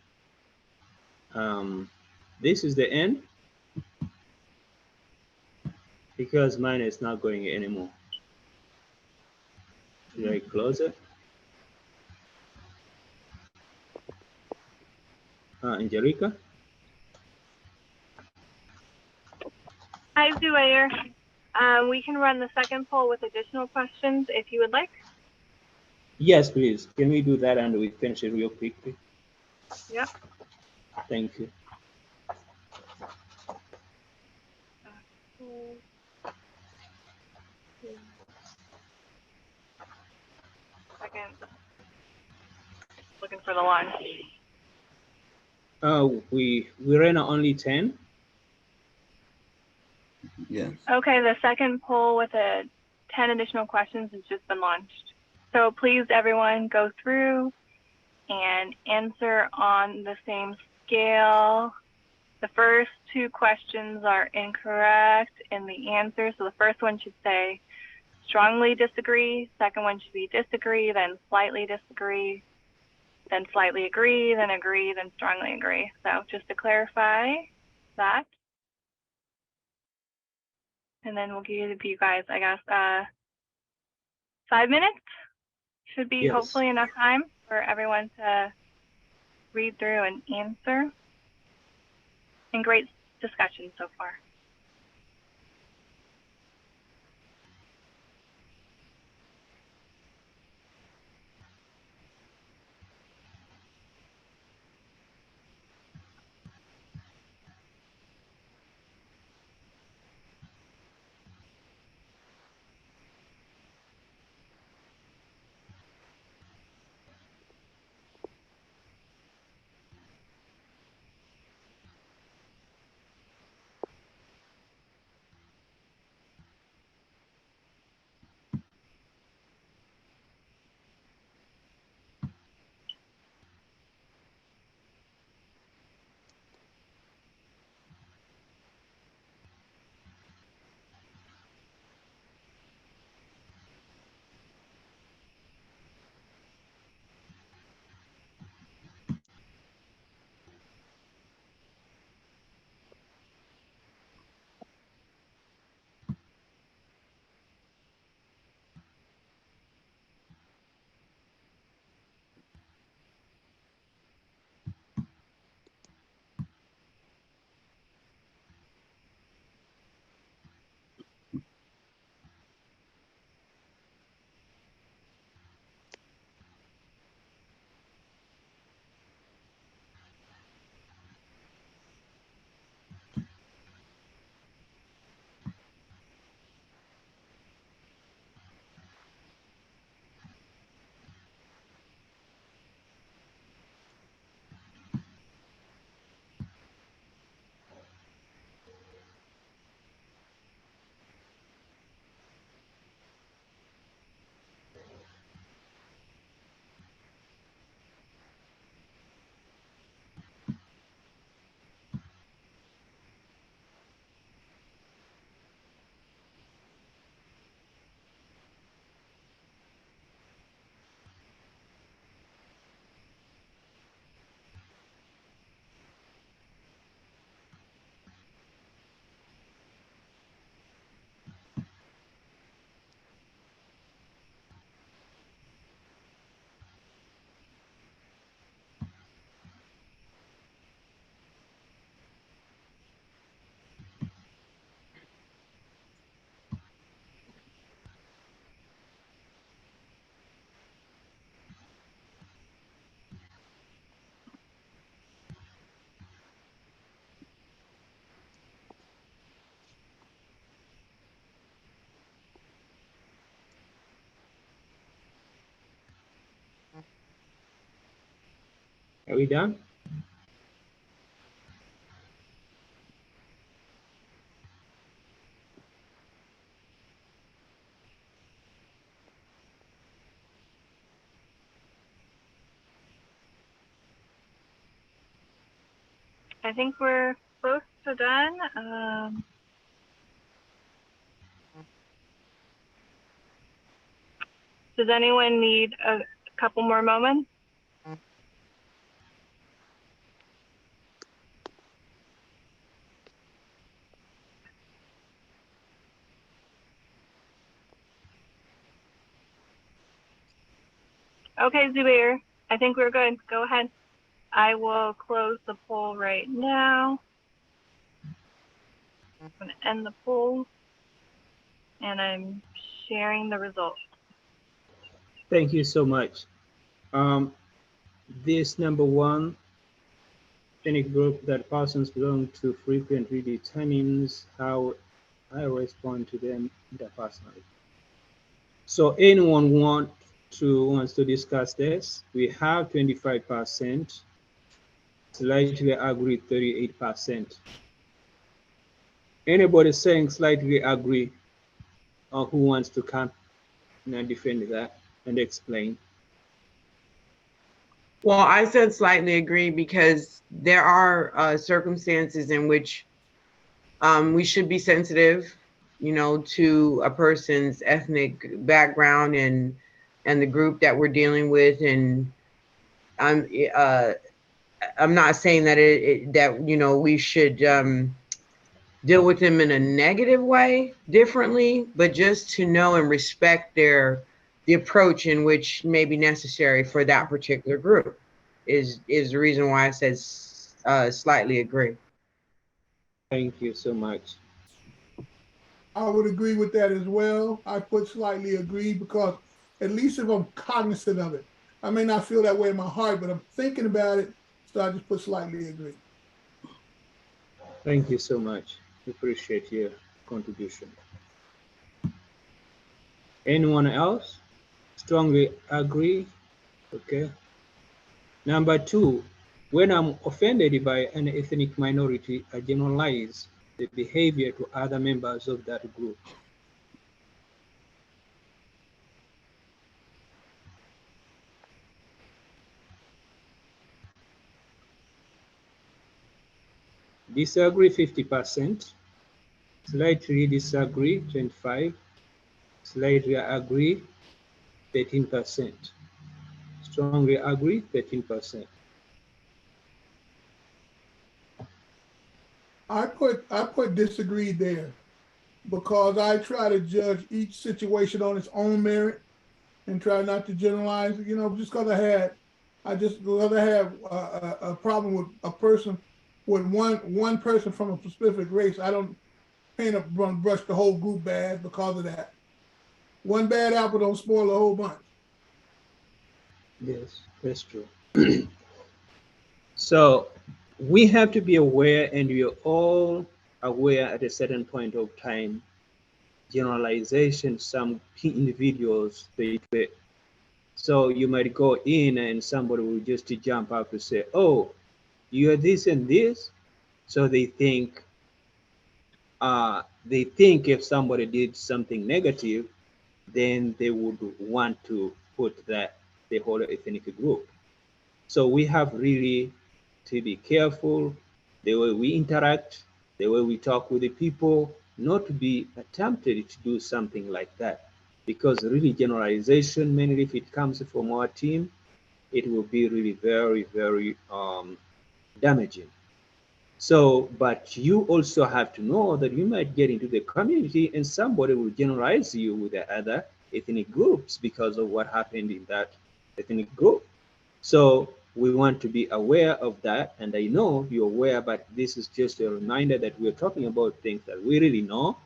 This is the end, because mine is not going anymore. Should I close it? Angelica? Hi, Zubair. We can run the second poll with additional questions if you would like. Yes, please. Can we do that and we finish it real quickly? Yep. Thank you. second. Looking for the launch. We ran only 10. Yes. Okay, the second poll with 10 additional questions has just been launched. So please, everyone, go through and answer on the same scale. The first two questions are incorrect in the answer. So the first one should say strongly disagree. Second one should be disagree, then slightly disagree, then slightly agree, then strongly agree. So just to clarify that. And then we'll give you guys, I guess, 5 minutes. Should be Yes. hopefully enough time for everyone to read through and answer. And great discussion so far. Are we done? I think we're close to done. Does anyone need a couple more moments? Okay, Zubair, I think we're good. Go ahead. I will close the poll right now. I'm going to end the poll, and I'm sharing the results. Thank you so much. This number one ethnic group that persons belong to frequently determines how I respond to them interpersonally. So anyone want wants to discuss this? We have 25%, slightly agree 38%. Anybody saying slightly agree, or who wants to come and defend that and explain? Well, I said slightly agree because there are circumstances in which we should be sensitive, you know, to a person's ethnic background and the group that we're dealing with. And I'm not saying that that, you know, we should deal with them in a negative way differently, but just to know and respect the approach in which may be necessary for that particular group is the reason why I said slightly agree. Thank you so much. I would agree with that as well. I put slightly agree because at least if I'm cognizant of it, I may not feel that way in my heart, but I'm thinking about it. So I just put slightly agree. Thank you so much. Appreciate your contribution. Anyone else? Strongly agree. Okay. Number two, when I'm offended by an ethnic minority, I generalize the behavior to other members of that group. Disagree 50%, slightly disagree 25%, slightly agree 13%, strongly agree 13%. I put disagree there because I try to judge each situation on its own merit and try not to generalize. You know, just because I just rather have a problem with a person with one person from a specific race. I don't paint a brush the whole group bad because of that. One bad apple don't spoil the whole bunch. Yes, that's true. So we have to be aware, and we are all aware at a certain point of time, generalization, some key individuals, so you might go in and somebody will just jump up and say, oh, you are this and this. So they think if somebody did something negative, then they would want to put that the whole ethnic group. So we have really to be careful the way we interact, the way we talk with the people, not to be tempted to do something like that. Because really generalization, mainly if it comes from our team, it will be really very, very damaging. So, but you also have to know that you might get into the community and somebody will generalize you with the other ethnic groups because of what happened in that ethnic group. So we want to be aware of that. And I know you're aware, but this is just a reminder that we're talking about things that we really know,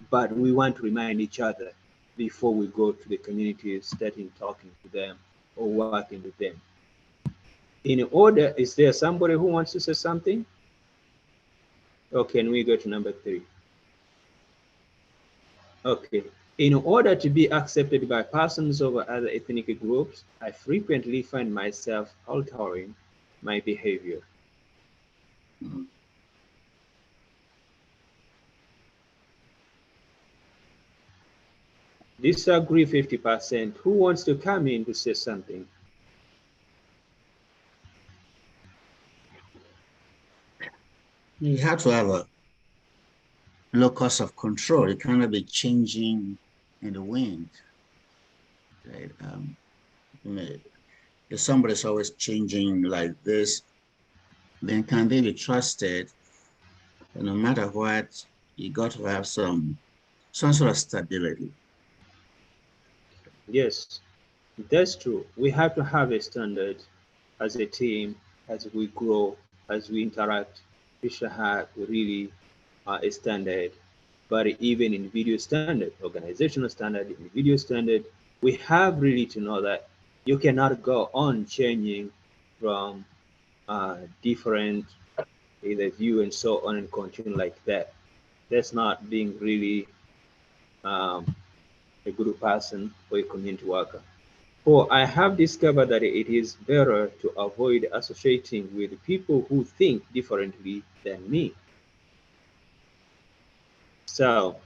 but we want to remind each other before we go to the community, starting talking to them or working with them. In order, is there somebody who wants to say something? Or can we go to number 3? Okay. In order to be accepted by persons of other ethnic groups, I frequently find myself altering my behavior. Disagree 50%. Who wants to come in to say something? You have to have a locus of control. It cannot be changing in the wind. Right? If somebody's always changing like this, then can they be trusted? And no matter what, you got to have some sort of stability. Yes, that's true. We have to have a standard as a team, as we grow, as we interact. We should have really a standard. But even in video standard, organizational standard, in video standard, we have really to know that you cannot go on changing from different either view and so on and continue like that. That's not being really a good person or a community worker. For I have discovered that it is better to avoid associating with people who think differently than me. So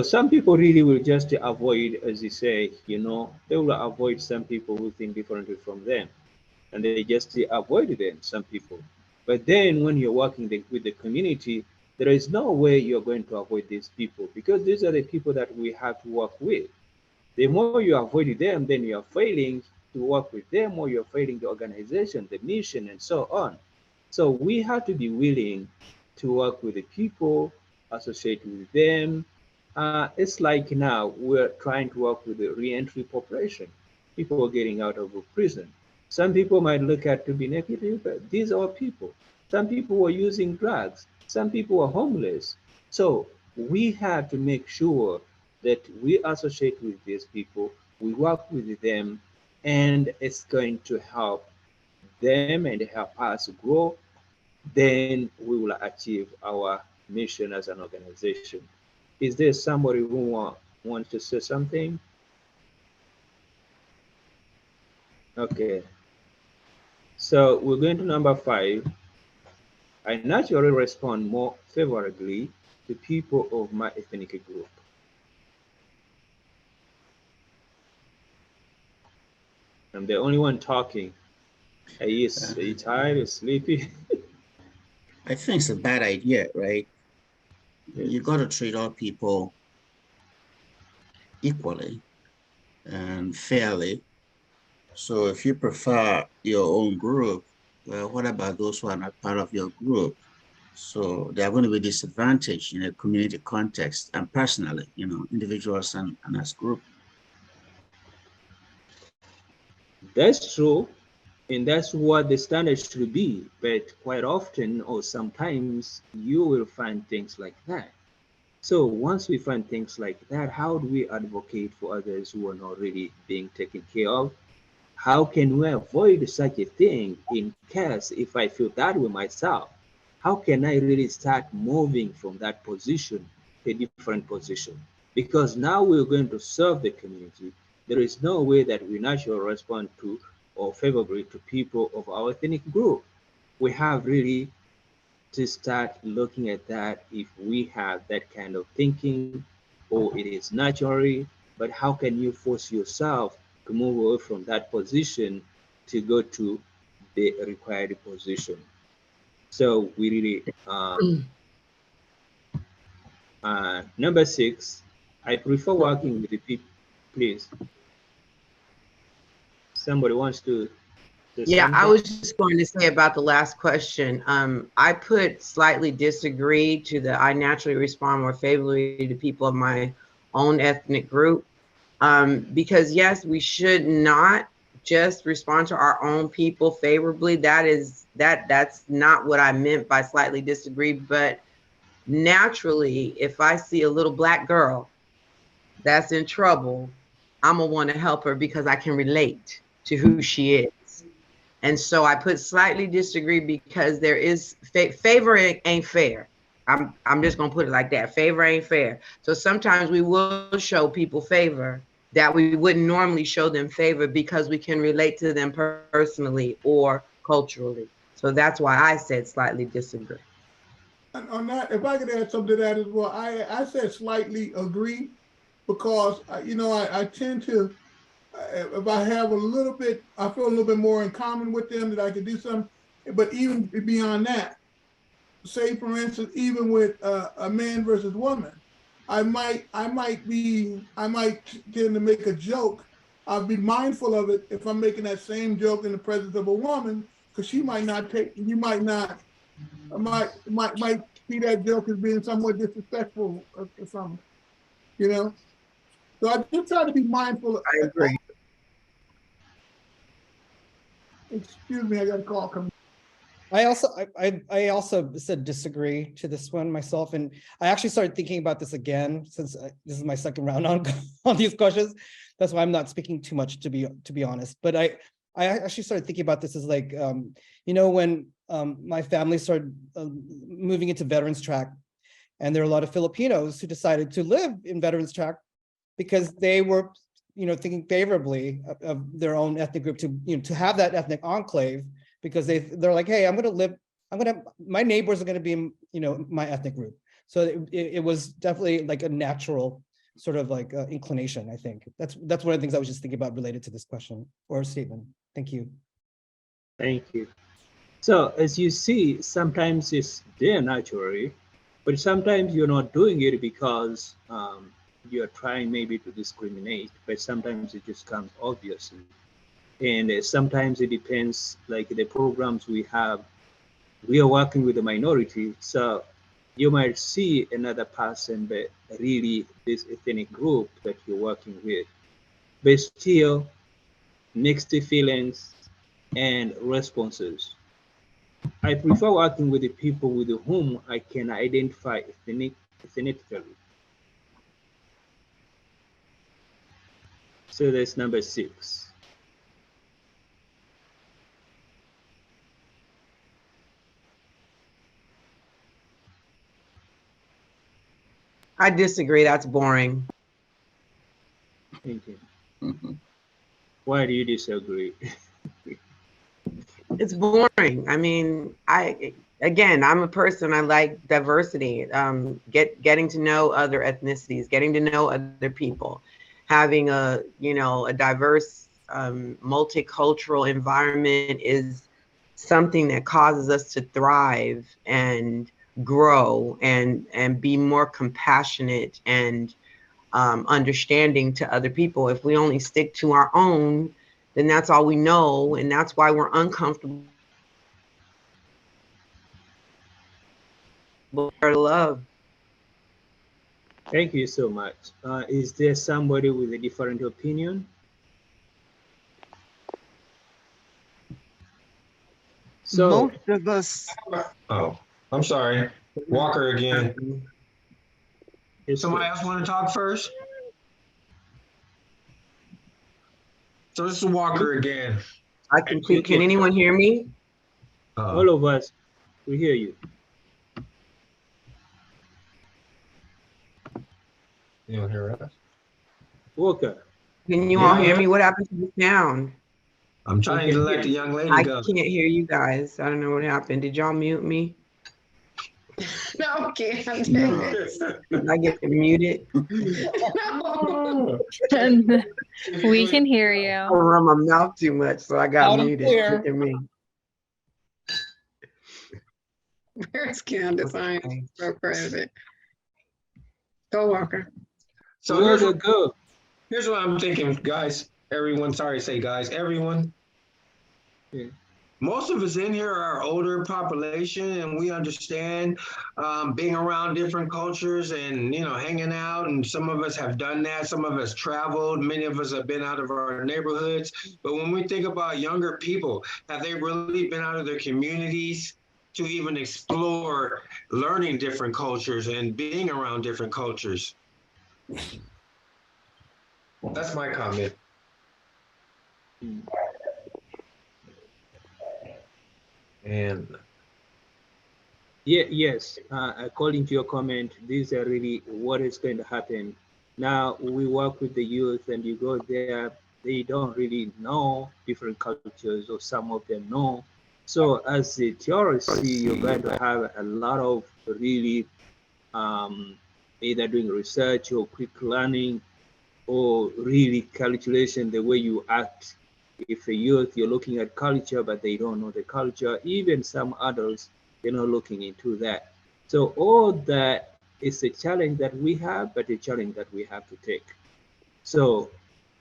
some people really will just avoid, as you say, they will avoid some people who think differently from them, and they just avoid them, some people. But then when you're working with the community, there is no way you're going to avoid these people, because these are the people that we have to work with. The more you avoid them, then you're failing to work with them, or you're failing the organization, the mission, and so on. So we have to be willing to work with the people, associate with them. It's like now we're trying to work with the re-entry population, people getting out of prison. Some people might look at to be negative, but these are people. Some people were using drugs. Some people are homeless. So we have to make sure that we associate with these people, we work with them, and it's going to help them and help us grow. Then we will achieve our mission as an organization. Is there somebody who wants to say something? Okay. So we're going to number 5. I naturally respond more favorably to people of my ethnic group. I'm the only one talking. Are you tired or sleepy? I think it's a bad idea, right? You got to treat all people equally and fairly. So if you prefer your own group, well, what about those who are not part of your group? So they are going to be disadvantaged in a community context and personally, individuals and as group. That's true, and that's what the standard should be. But quite often, or sometimes, you will find things like that. So once we find things like that, how do we advocate for others who are not really being taken care of? How can we avoid such a thing in case if I feel that way myself? How can I really start moving from that position to a different position? Because now we're going to serve the community. There is no way that we naturally respond to or favorably to people of our ethnic group. We have really to start looking at that if we have that kind of thinking, or it is naturally, but how can you force yourself to move away from that position to go to the required position? So we really, number 6, I prefer working with the people. Please, somebody wants to say Yeah, I something? was just going to say about the last question. I put slightly disagree to the I naturally respond more favorably to people of my own ethnic group. Because yes, we should not just respond to our own people favorably. That's not what I meant by slightly disagree. But naturally, if I see a little Black girl that's in trouble, I'm gonna want to help her because I can relate to who she is. And so I put slightly disagree because there is favor ain't fair. I'm just gonna put it like that. Favor ain't fair. So sometimes we will show people favor that we wouldn't normally show them favor because we can relate to them personally or culturally. So that's why I said slightly disagree. And on that, if I could add something to that as well, I said slightly agree because I tend to, if I have a little bit, I feel a little bit more in common with them that I could do something. But even beyond that, say for instance, even with a man versus woman, I might tend to make a joke. I'll be mindful of it if I'm making that same joke in the presence of a woman, because she might not take, you might not, might see that joke as being somewhat disrespectful or something, you know. So I do try to be mindful. I agree. Excuse me, I got a call coming. I also said disagree to this one myself, and I actually started thinking about this again since this is my second round on on these questions. That's why I'm not speaking too much, to be honest. But I actually started thinking about this as like when my family started moving into Veterans Track, and there are a lot of Filipinos who decided to live in Veterans Track because they were, thinking favorably of their own ethnic group to have that ethnic enclave, because they're like, hey, my neighbors are going to be, my ethnic group. So it was definitely like a natural sort of like inclination. I think that's one of the things I was just thinking about related to this question or statement. Thank you. Thank you. So as you see, sometimes it's there naturally, but sometimes you're not doing it because you're trying maybe to discriminate, but sometimes it just comes obviously. And sometimes it depends, like the programs we have, we are working with the minority. So you might see another person, but really this ethnic group that you're working with, but still mixed feelings and responses. I prefer working with the people with whom I can identify ethnically. So that's number 6. I disagree. That's boring. Thank you. Why do you disagree? It's boring. I mean, I'm a person, I like diversity, getting to know other ethnicities, getting to know other people, having a diverse, multicultural environment is something that causes us to thrive and grow and be more compassionate and understanding to other people. If we only stick to our own, then that's all we know, and that's why we're uncomfortable. Love. Thank you so much. Is there somebody with a different opinion? So Most of us. Oh, I'm sorry. Walker again. Somebody else want to talk first? So this is Walker again. Can anyone hear me? All of us, we hear you. You don't hear us? Walker. Can you all hear me? What happened to the sound? I'm trying to let the young lady go. I can't hear you guys. I don't know what happened. Did y'all mute me? No, can't. I get muted. No. We can hear I you. run my mouth too much, so I got Loud and muted. clear. Look at me. Where's Candace? I am so crazy. Go, Walker. So here's what I'm thinking, guys. Everyone, sorry to say guys, everyone. Yeah. Most of us in here are older population, and we understand being around different cultures and hanging out. And some of us have done that. Some of us traveled. Many of us have been out of our neighborhoods. But when we think about younger people, have they really been out of their communities to even explore learning different cultures and being around different cultures? That's my comment. And yes, according to your comment, these are really what is going to happen. Now we work with the youth, and you go there, they don't really know different cultures, or some of them know. So as the theorists, you're going to have a lot of really either doing research or quick learning, or really calculation the way you act. If a youth, you're looking at culture, but they don't know the culture. Even some adults, they're not looking into that. So all that is a challenge that we have, but a challenge that we have to take. So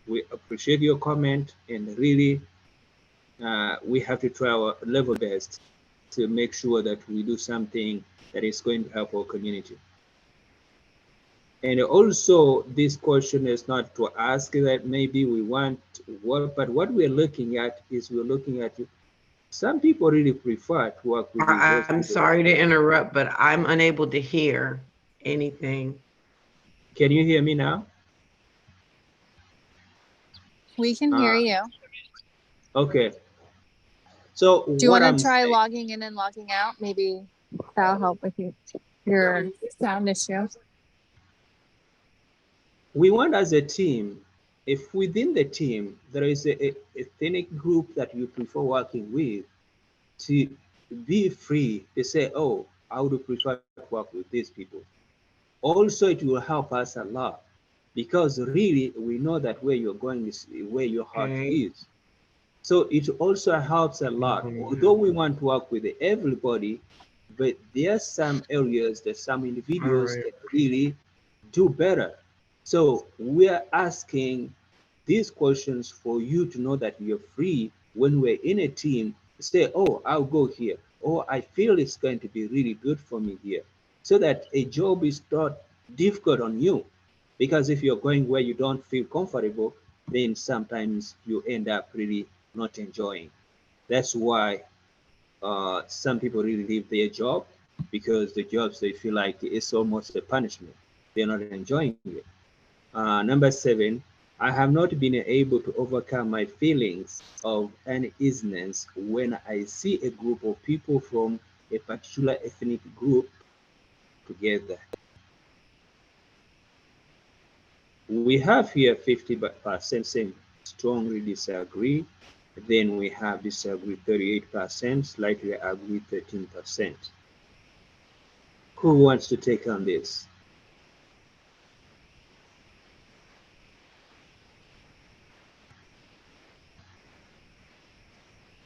we appreciate your comment, and really we have to try our level best to make sure that we do something that is going to help our community. And also, this question is not to ask that maybe we want what, but what we're looking at is we're looking at some people really prefer to work with these. I'm sorry to interrupt, but I'm unable to hear anything. Can you hear me now? We can hear you. Okay. So Do you what want I'm to try saying, logging in and logging out? Maybe that'll help with your sound issue. we want as a team, if within the team there is a ethnic group that you prefer working with, to be free to say, oh, I would prefer to work with these people. Also, it will help us a lot because really we know that where you're going is where your heart is. So it also helps a lot. Although we want to work with everybody, but there are some areas that some individuals can really do better. So we are asking these questions for you to know that you're free when we're in a team. Say, oh, I'll go here. Oh, I feel it's going to be really good for me here. So that a job is not difficult on you. Because if you're going where you don't feel comfortable, then sometimes you end up really not enjoying. That's why some people really leave their job because the jobs they feel like it's almost a punishment. They're not enjoying it. Number 7, I have not been able to overcome my feelings of uneasiness when I see a group of people from a particular ethnic group together. We have here 50% saying strongly disagree. Then we have disagree 38%, slightly agree 13%. Who wants to take on this?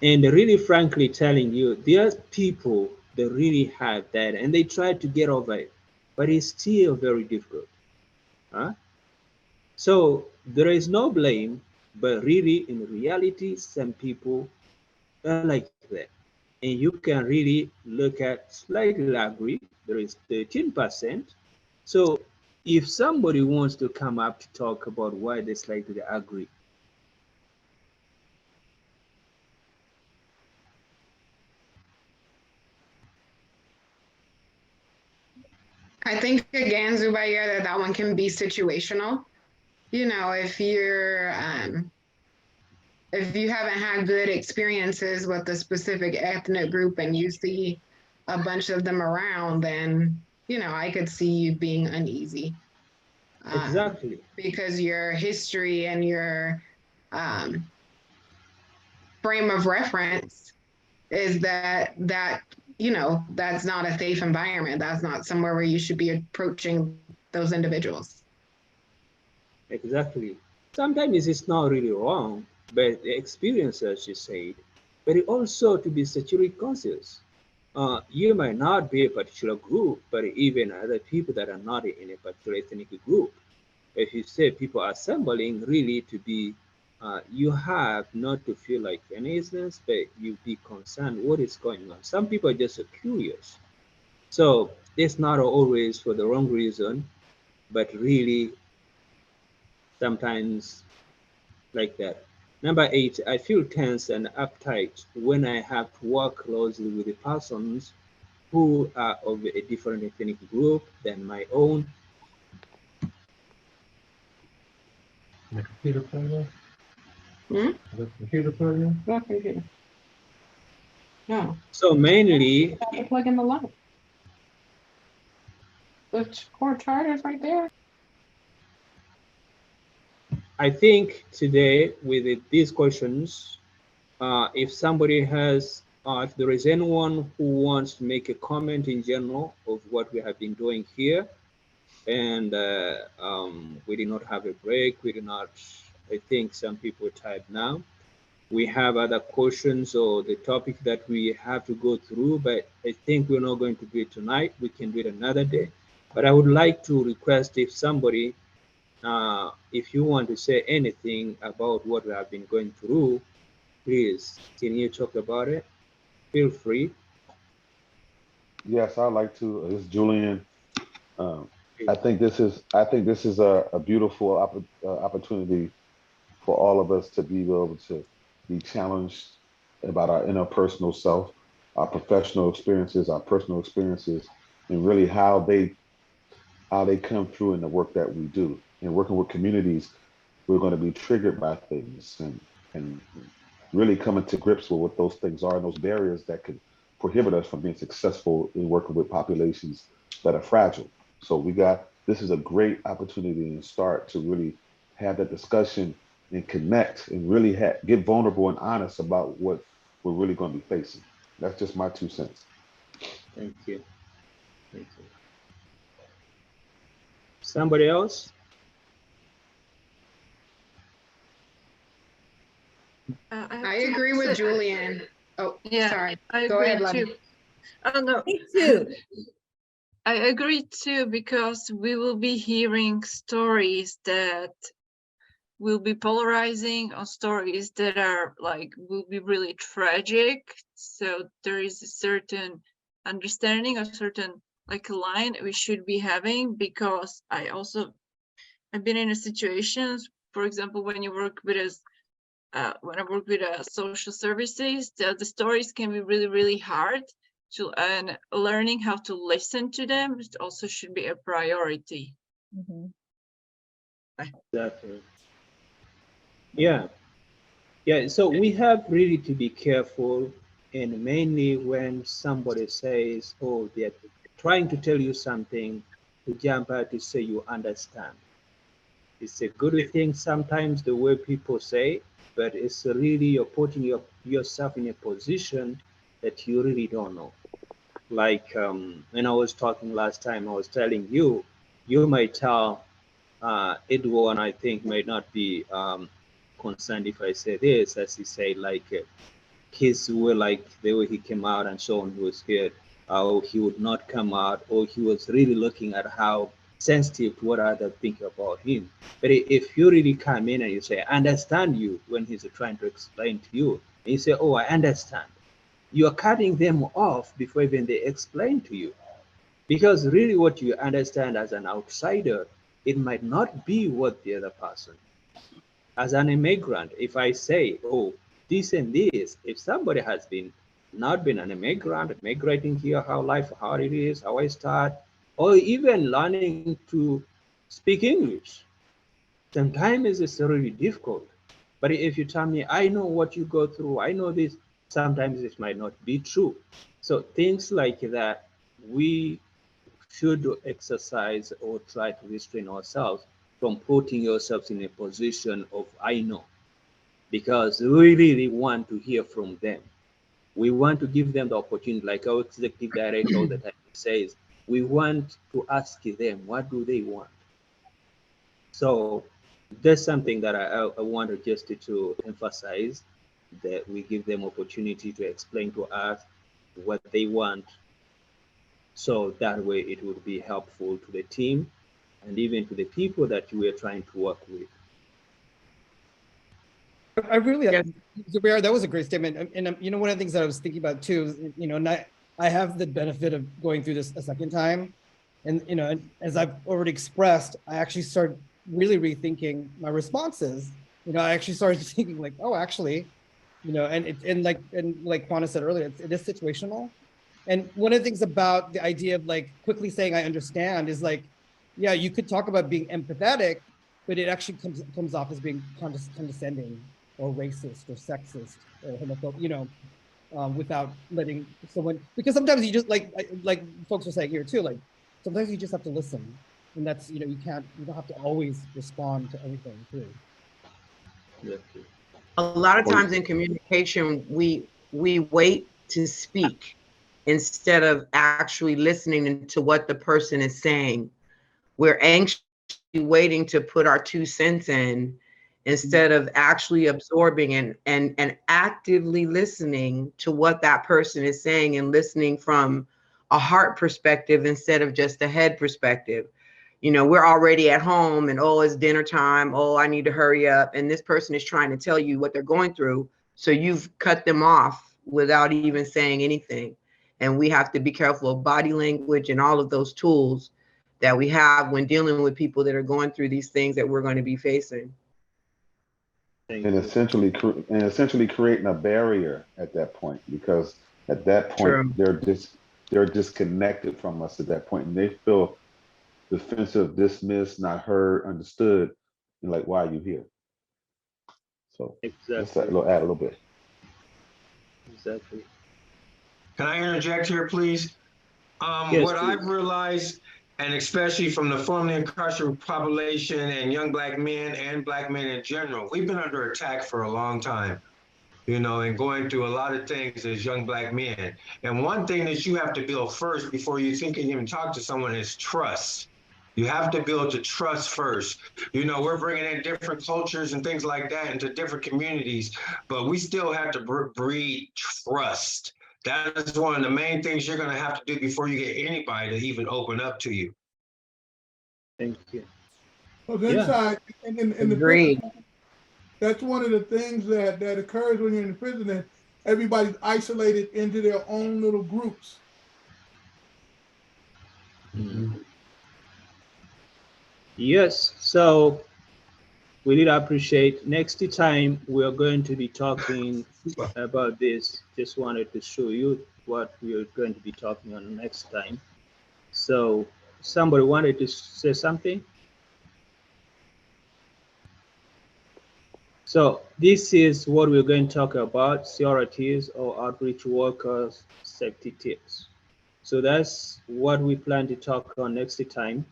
And really, frankly, telling you, there are people that really have that and they try to get over it, but it's still very difficult. Huh? So there is no blame, but really, in reality, some people are like that. And you can really look at slightly agree, there is 13%. So if somebody wants to come up to talk about why they slightly agree, I think again, Zubair, that one can be situational. You know, if you haven't had good experiences with a specific ethnic group and you see a bunch of them around, then I could see you being uneasy. exactly. Because your history and your um, frame of reference is that's not a safe environment. That's not somewhere where you should be approaching those individuals. Exactly. Sometimes it's not really wrong, but the experience, as you said, but it also to be security conscious. You might not be a particular group, but even other people that are not in a particular ethnic group. If you say people are assembling, really to be, you have not to feel like uneasiness, but you be concerned what is going on. Some people are just curious. So it's not always for the wrong reason, but really sometimes like that. Number 8, I feel tense and uptight when I have to work closely with the persons who are of a different ethnic group than my own. The computer program? Hmm? The computer program? What computer? No. So mainly, Have to plug in the light. The cord charger's right there. I think today with these questions, if somebody has, if there is anyone who wants to make a comment in general of what we have been doing here, and we did not have a break, we did not, I think some people are tired now. We have other questions or the topic that we have to go through, but I think we're not going to do it tonight. We can do it another day. But I would like to request if somebody, if you want to say anything about what we have been going through, please, can you talk about it? Feel free. Yes, I'd like to. This is Julian. Um, I think this is a beautiful opportunity for all of us to be able to be challenged about our interpersonal self, our professional experiences, our personal experiences, and really how they come through in the work that we do. And working with communities, we're going to be triggered by things, and really coming to grips with what those things are and those barriers that could prohibit us from being successful in working with populations that are fragile. So this is a great opportunity and start to really have that discussion and connect and really get vulnerable and honest about what we're really going to be facing. That's just my 2 cents. Thank you. Thank you. Somebody else? I agree with Julian. Oh, Yeah, sorry. I Go agree ahead, Lottie. too. I don't know. Me too. I agree too, because we will be hearing stories that will be polarizing, or stories that are like will be really tragic. So there is a certain understanding, a certain like line we should be having, because I've been in a situations, for example, when you work with us, when I work with social services, the stories can be really, really hard to, and learning how to listen to them also should be a priority. Exactly. Yeah. Yeah. So we have really to be careful, and mainly when somebody says, oh, they're trying to tell you something, to jump out to say you understand. It's a good thing sometimes the way people say, but it's really you're putting yourself in a position that you really don't know. Like when I was talking last time, I was telling you, you might tell Edward, I think, might not be concerned if I say this, as he said, like kids were like the way he came out and so on, he was scared, or he would not come out, or he was really looking at how sensitive to what others think about him. But if you really come in and you say, I understand you, when he's trying to explain to you, and you say, oh, I understand, you're cutting them off before even they explain to you. Because really what you understand as an outsider, it might not be what the other person. As an immigrant, if I say, oh, this and this, if somebody has been not been an immigrant, migrating here, how life, how it is, how I start, or even learning to speak English, sometimes it's really difficult. But if you tell me, I know what you go through, I know this, sometimes it might not be true. So things like that, we should exercise or try to restrain ourselves from putting yourselves in a position of I know, because we really want to hear from them. We want to give them the opportunity, like our executive director all the time says, we want to ask them, what do they want? So that's something that I wanted just to emphasize, that we give them opportunity to explain to us what they want. So that way it would be helpful to the team and even to the people that you are trying to work with. I really, Yes. Zubair, that was a great statement. And you know, one of the things that I was thinking about too is, you know, and I have the benefit of going through this a second time. And, you know, as I've already expressed, I actually started really rethinking my responses. You know, I actually started thinking like, oh, actually, you know, and like Juana said earlier, it is situational. And one of the things about the idea of like quickly saying I understand is like, yeah, you could talk about being empathetic, but it actually comes off as being condescending or racist or sexist or homophobic, you know, without letting someone, because sometimes you just like folks are saying here too, like sometimes you just have to listen, and that's, you know, you don't have to always respond to everything too. A lot of times in communication, we wait to speak instead of actually listening to what the person is saying. We're anxiously waiting to put our 2 cents in instead of actually absorbing and actively listening to what that person is saying, and listening from a heart perspective instead of just a head perspective. You know, we're already at home and, oh, it's dinner time. Oh, I need to hurry up. And this person is trying to tell you what they're going through. So you've cut them off without even saying anything. And we have to be careful of body language and all of those tools that we have when dealing with people that are going through these things that we're going to be facing. And essentially creating a barrier at that point, because at that point True. they're disconnected from us at that point, and they feel defensive, dismissed, not heard, understood, and like, why are you here? So let's add a little bit. Exactly. Can I interject here, please? Yes, What I've please. realized, and especially from the formerly incarcerated population and young black men and black men in general, we've been under attack for a long time, you know, and going through a lot of things as young black men. And one thing that you have to build first before you think you can even talk to someone is trust. You have to build the trust first. You know, we're bringing in different cultures and things like that into different communities, but we still have to breed trust. That is one of the main things you're going to have to do before you get anybody to even open up to you. Thank you. Well, Yeah. inside, in the Agreed. prison, that's one of the things that occurs when you're in the prison, that everybody's isolated into their own little groups. Yes. So we did appreciate. Next time we are going to be talking about this. Just wanted to show you what we are going to be talking on next time. So somebody wanted to say something. So this is what we're going to talk about: CRTs, or outreach workers safety tips. So that's what we plan to talk on next time.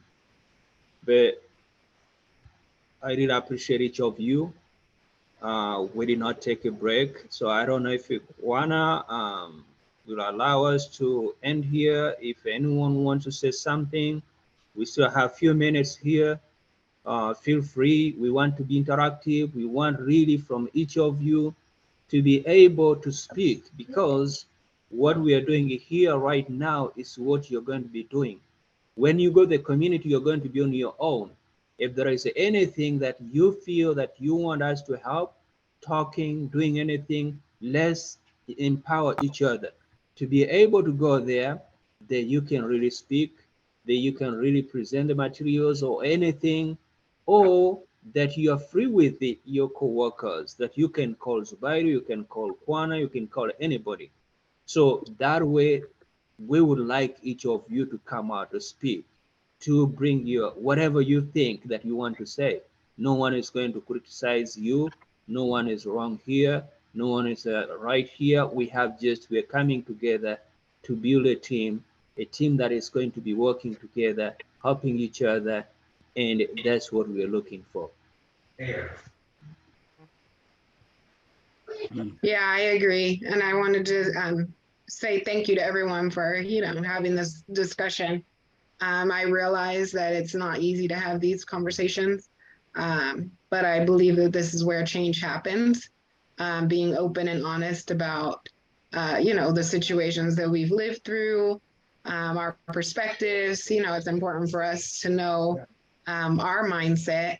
But I did appreciate each of you. We did not take a break, so I don't know if Juana will allow us to end here. If anyone wants to say something, we still have a few minutes here. Feel free. We want to be interactive. We want really from each of you to be able to speak, because what we are doing here right now is what you're going to be doing. When you go to the community, you're going to be on your own. If there is anything that you feel that you want us to help, talking, doing anything, let's empower each other to be able to go there, that you can really speak, that you can really present the materials or anything, or that you are free with your co-workers, that you can call Zubair, you can call Kwana, you can call anybody. So that way, we would like each of you to come out to speak, to bring your whatever you think that you want to say. No one is going to criticize you. No one is wrong here. No one is right here. We're coming together to build a team that is going to be working together, helping each other, and that's what we're looking for. Yeah, I agree. And I wanted to say thank you to everyone for, you know, having this discussion. I realize that it's not easy to have these conversations, but I believe that this is where change happens. Being open and honest about, you know, the situations that we've lived through, our perspectives. You know, it's important for us to know our mindset,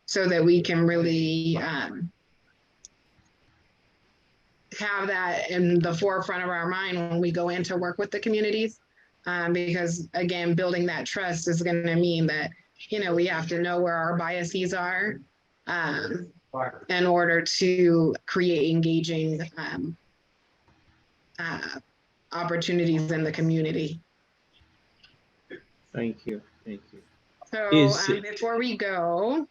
so that we can really have that in the forefront of our mind when we go in to work with the communities. Because again, building that trust is going to mean that, you know, we have to know where our biases are in order to create engaging opportunities in the community. Thank you. Thank you. So before we go,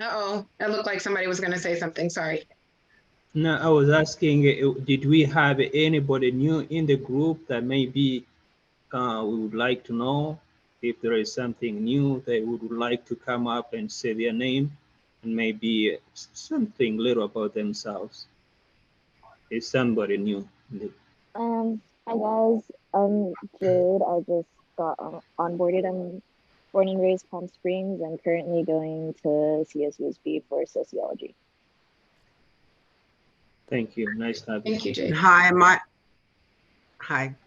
it looked like somebody was going to say something. Sorry. No, I was asking, did we have anybody new in the group that maybe we would like to know if there is something new they would like to come up and say their name and maybe something little about themselves? Is somebody new? Hi guys, I'm Jade. I just got onboarded. I'm born and raised Palm Springs. I'm currently going to CSUSB for sociology. Thank you. Nice having you. Thank you, Jade. Hi,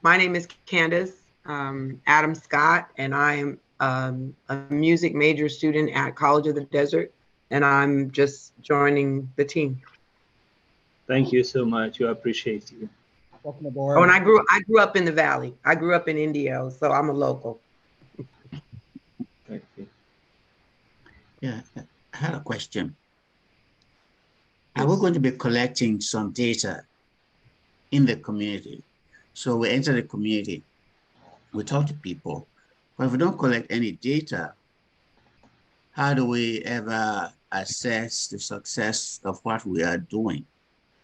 my name is Candace Adam Scott, and I am a music major student at College of the Desert, and I'm just joining the team. Thank you so much. We appreciate you. Welcome aboard. Oh, and I grew up in the Valley. I grew up in Indio, so I'm a local. Thank you. Yeah, I had a question. Are we going to be collecting some data in the community? So we enter the community, we talk to people, but if we don't collect any data, how do we ever assess the success of what we are doing?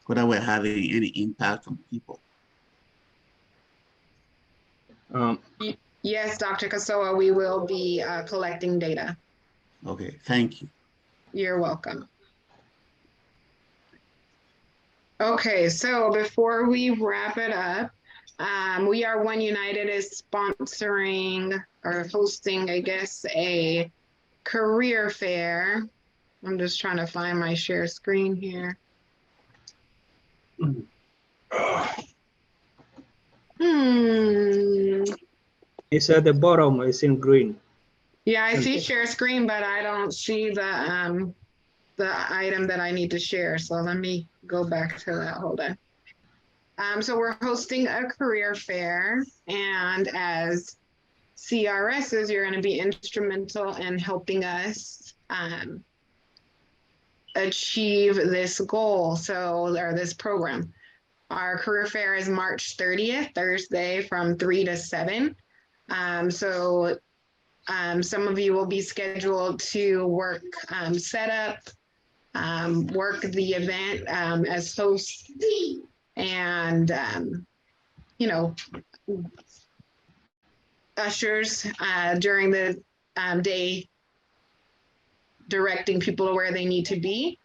whether we're having any impact on people. Yes, Dr. Kasoa, we will be collecting data. Okay, thank you. You're welcome. Okay, so before we wrap it up, We Are One United is sponsoring or hosting, I guess, a career fair. I'm just trying to find my share screen here. It's at the bottom, it's in green. Yeah, I see share screen, but I don't see the item that I need to share. So let me go back to that. Hold on. So we're hosting a career fair, and as CRSs, you're going to be instrumental in helping us achieve this goal. Or this program. Our career fair is March 30th, Thursday from 3 to 7. Some of you will be scheduled to work setup, work the event as hosts, and ushers during the day, directing people to where they need to be.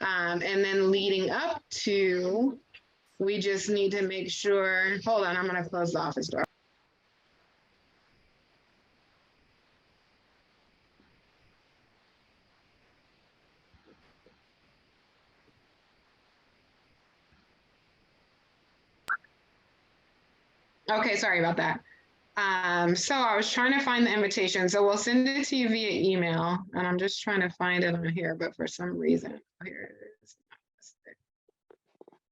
And then leading up to, we just need to make sure, hold on, I'm gonna close the office door. Okay, sorry about that. So I was trying to find the invitation. So we'll send it to you via email, and I'm just trying to find it on here, but for some reason, here it is.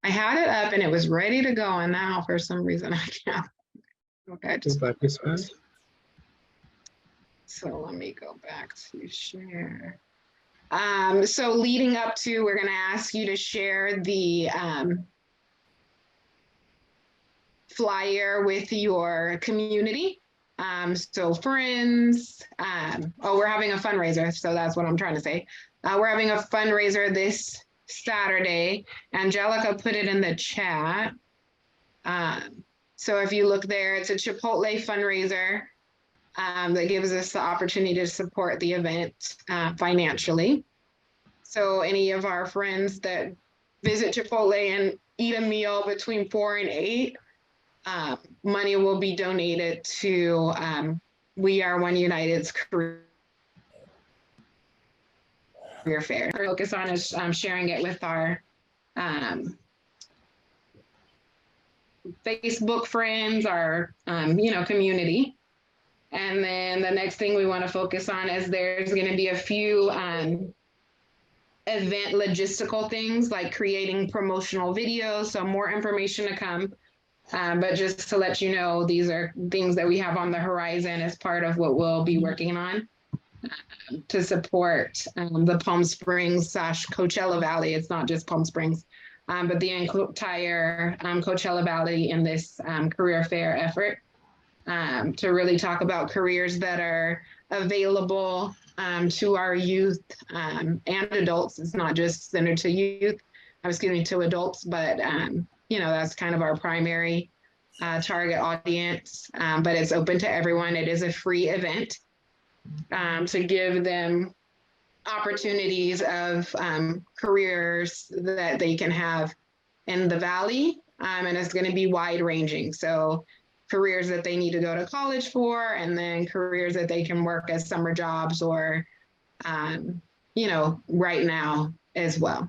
I had it up and it was ready to go, and now for some reason I can't. Okay, so let me go back to share. So leading up to, we're going to ask you to share the flyer with your community. So friends, we're having a fundraiser. So that's what I'm trying to say. We're having a fundraiser this Saturday. Angelica put it in the chat. So if you look there, it's a Chipotle fundraiser that gives us the opportunity to support the event financially. So any of our friends that visit Chipotle and eat a meal between 4 and 8, money will be donated to We Are One United's career fair. Our focus on is sharing it with our Facebook friends, our community. And then the next thing we want to focus on is there's going to be a few event logistical things like creating promotional videos. So more information to come. But just to let you know, these are things that we have on the horizon as part of what we'll be working on to support the Palm Springs / Coachella Valley. It's not just Palm Springs, but the entire Coachella Valley in this career fair effort to really talk about careers that are available to our youth and adults. It's not just centered to youth, to adults, but that's kind of our primary target audience, but it's open to everyone. It is a free event to give them opportunities of careers that they can have in the Valley, and it's going to be wide ranging. So careers that they need to go to college for, and then careers that they can work as summer jobs or, right now as well.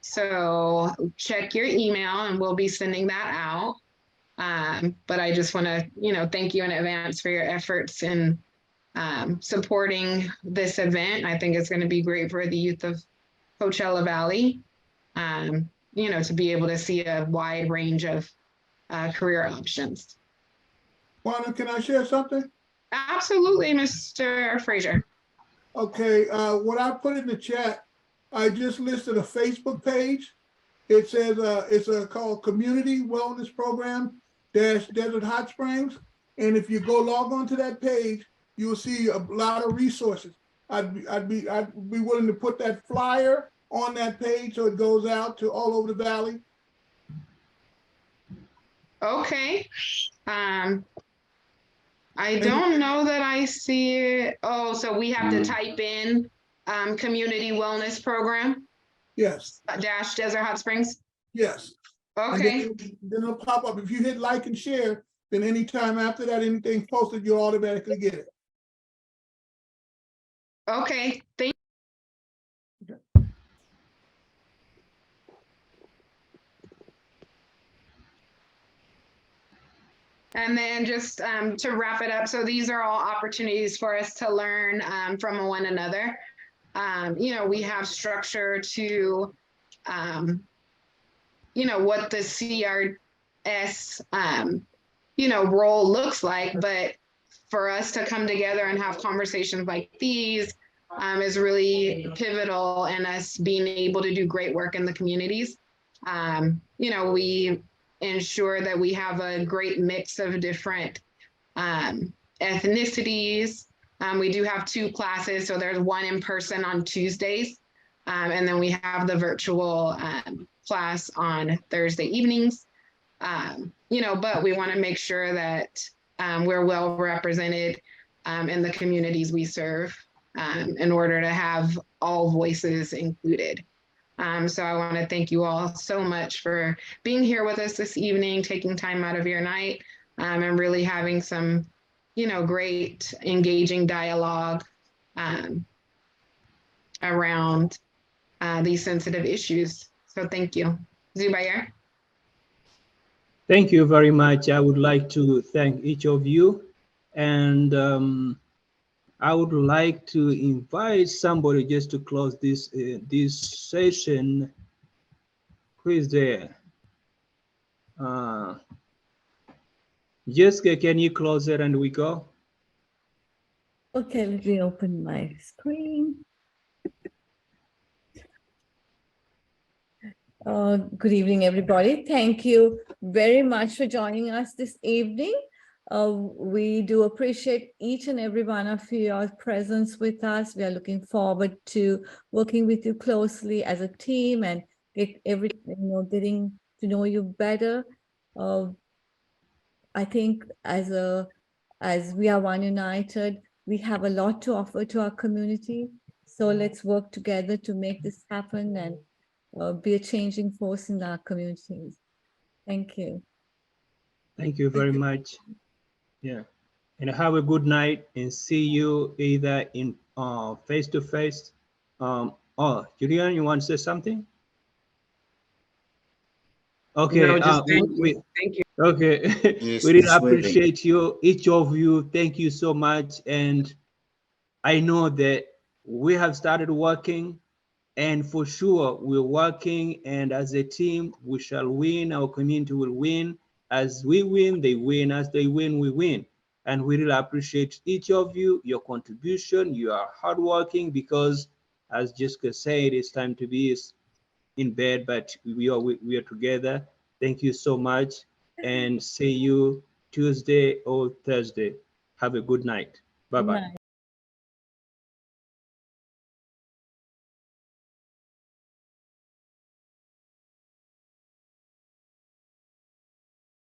So check your email and we'll be sending that out. But I just want to, thank you in advance for your efforts in supporting this event. I think it's going to be great for the youth of Coachella Valley, to be able to see a wide range of career options. Wanda, can I share something? Absolutely, Mr. Frazier. Okay, what I put in the chat, I just listed a Facebook page. It says it's called Community Wellness Program - Desert Hot Springs. And if you go log on to that page, you'll see a lot of resources. I'd be willing to put that flyer on that page so it goes out to all over the valley? Okay. I don't know that I see it. Oh, so we have to type in community wellness program Yes, dash Desert Hot Springs. yes. And Okay. then it'll pop up. If you hit like and share, then anytime after that, anything posted, you'll automatically get it. Okay. Thank. And then just to wrap it up, so these are all opportunities for us to learn from one another. You know, we have structure to, you know, what the CRS, you know, role looks like, but for us to come together and have conversations like these is really pivotal in us being able to do great work in the communities. You know, we ensure that we have a great mix of different ethnicities. We do have 2 classes, so there's one in person on Tuesdays, and then we have the virtual class on Thursday evenings. You know, but we want to make sure that we're well represented in the communities we serve in order to have all voices included. So I want to thank you all so much for being here with us this evening, taking time out of your night, and really having some, you know, great engaging dialogue around these sensitive issues. So thank you. Zubair. Thank you very much. I would like to thank each of you. And I would like to invite somebody just to close this this session. Who is there? Jessica, can you close it and we go? Okay, let me open my screen. Good evening, everybody. Thank you very much for joining us this evening. We do appreciate each and every one of your presence with us. We are looking forward to working with you closely as a team and getting to know you better. I think as we are One United, we have a lot to offer to our community. So let's work together to make this happen and be a changing force in our communities. Thank you. Thank you very much. Yeah. And have a good night and see you either in face to face. Oh, Julian, you want to say something? Okay. No, just thank you. Thank you. Okay. Yes, We really Ms. Waving. appreciate you, each of you. Thank you so much. And I know that we have started working, and for sure we're working, and as a team we shall win. Our community will win. As we win, they win. As they win, we win. And we really appreciate each of you, your contribution. You are hardworking because, as Jessica said, it's time to be in bed, but we are together. Thank you so much, and see you Tuesday or Thursday. Have a good night. Bye-bye.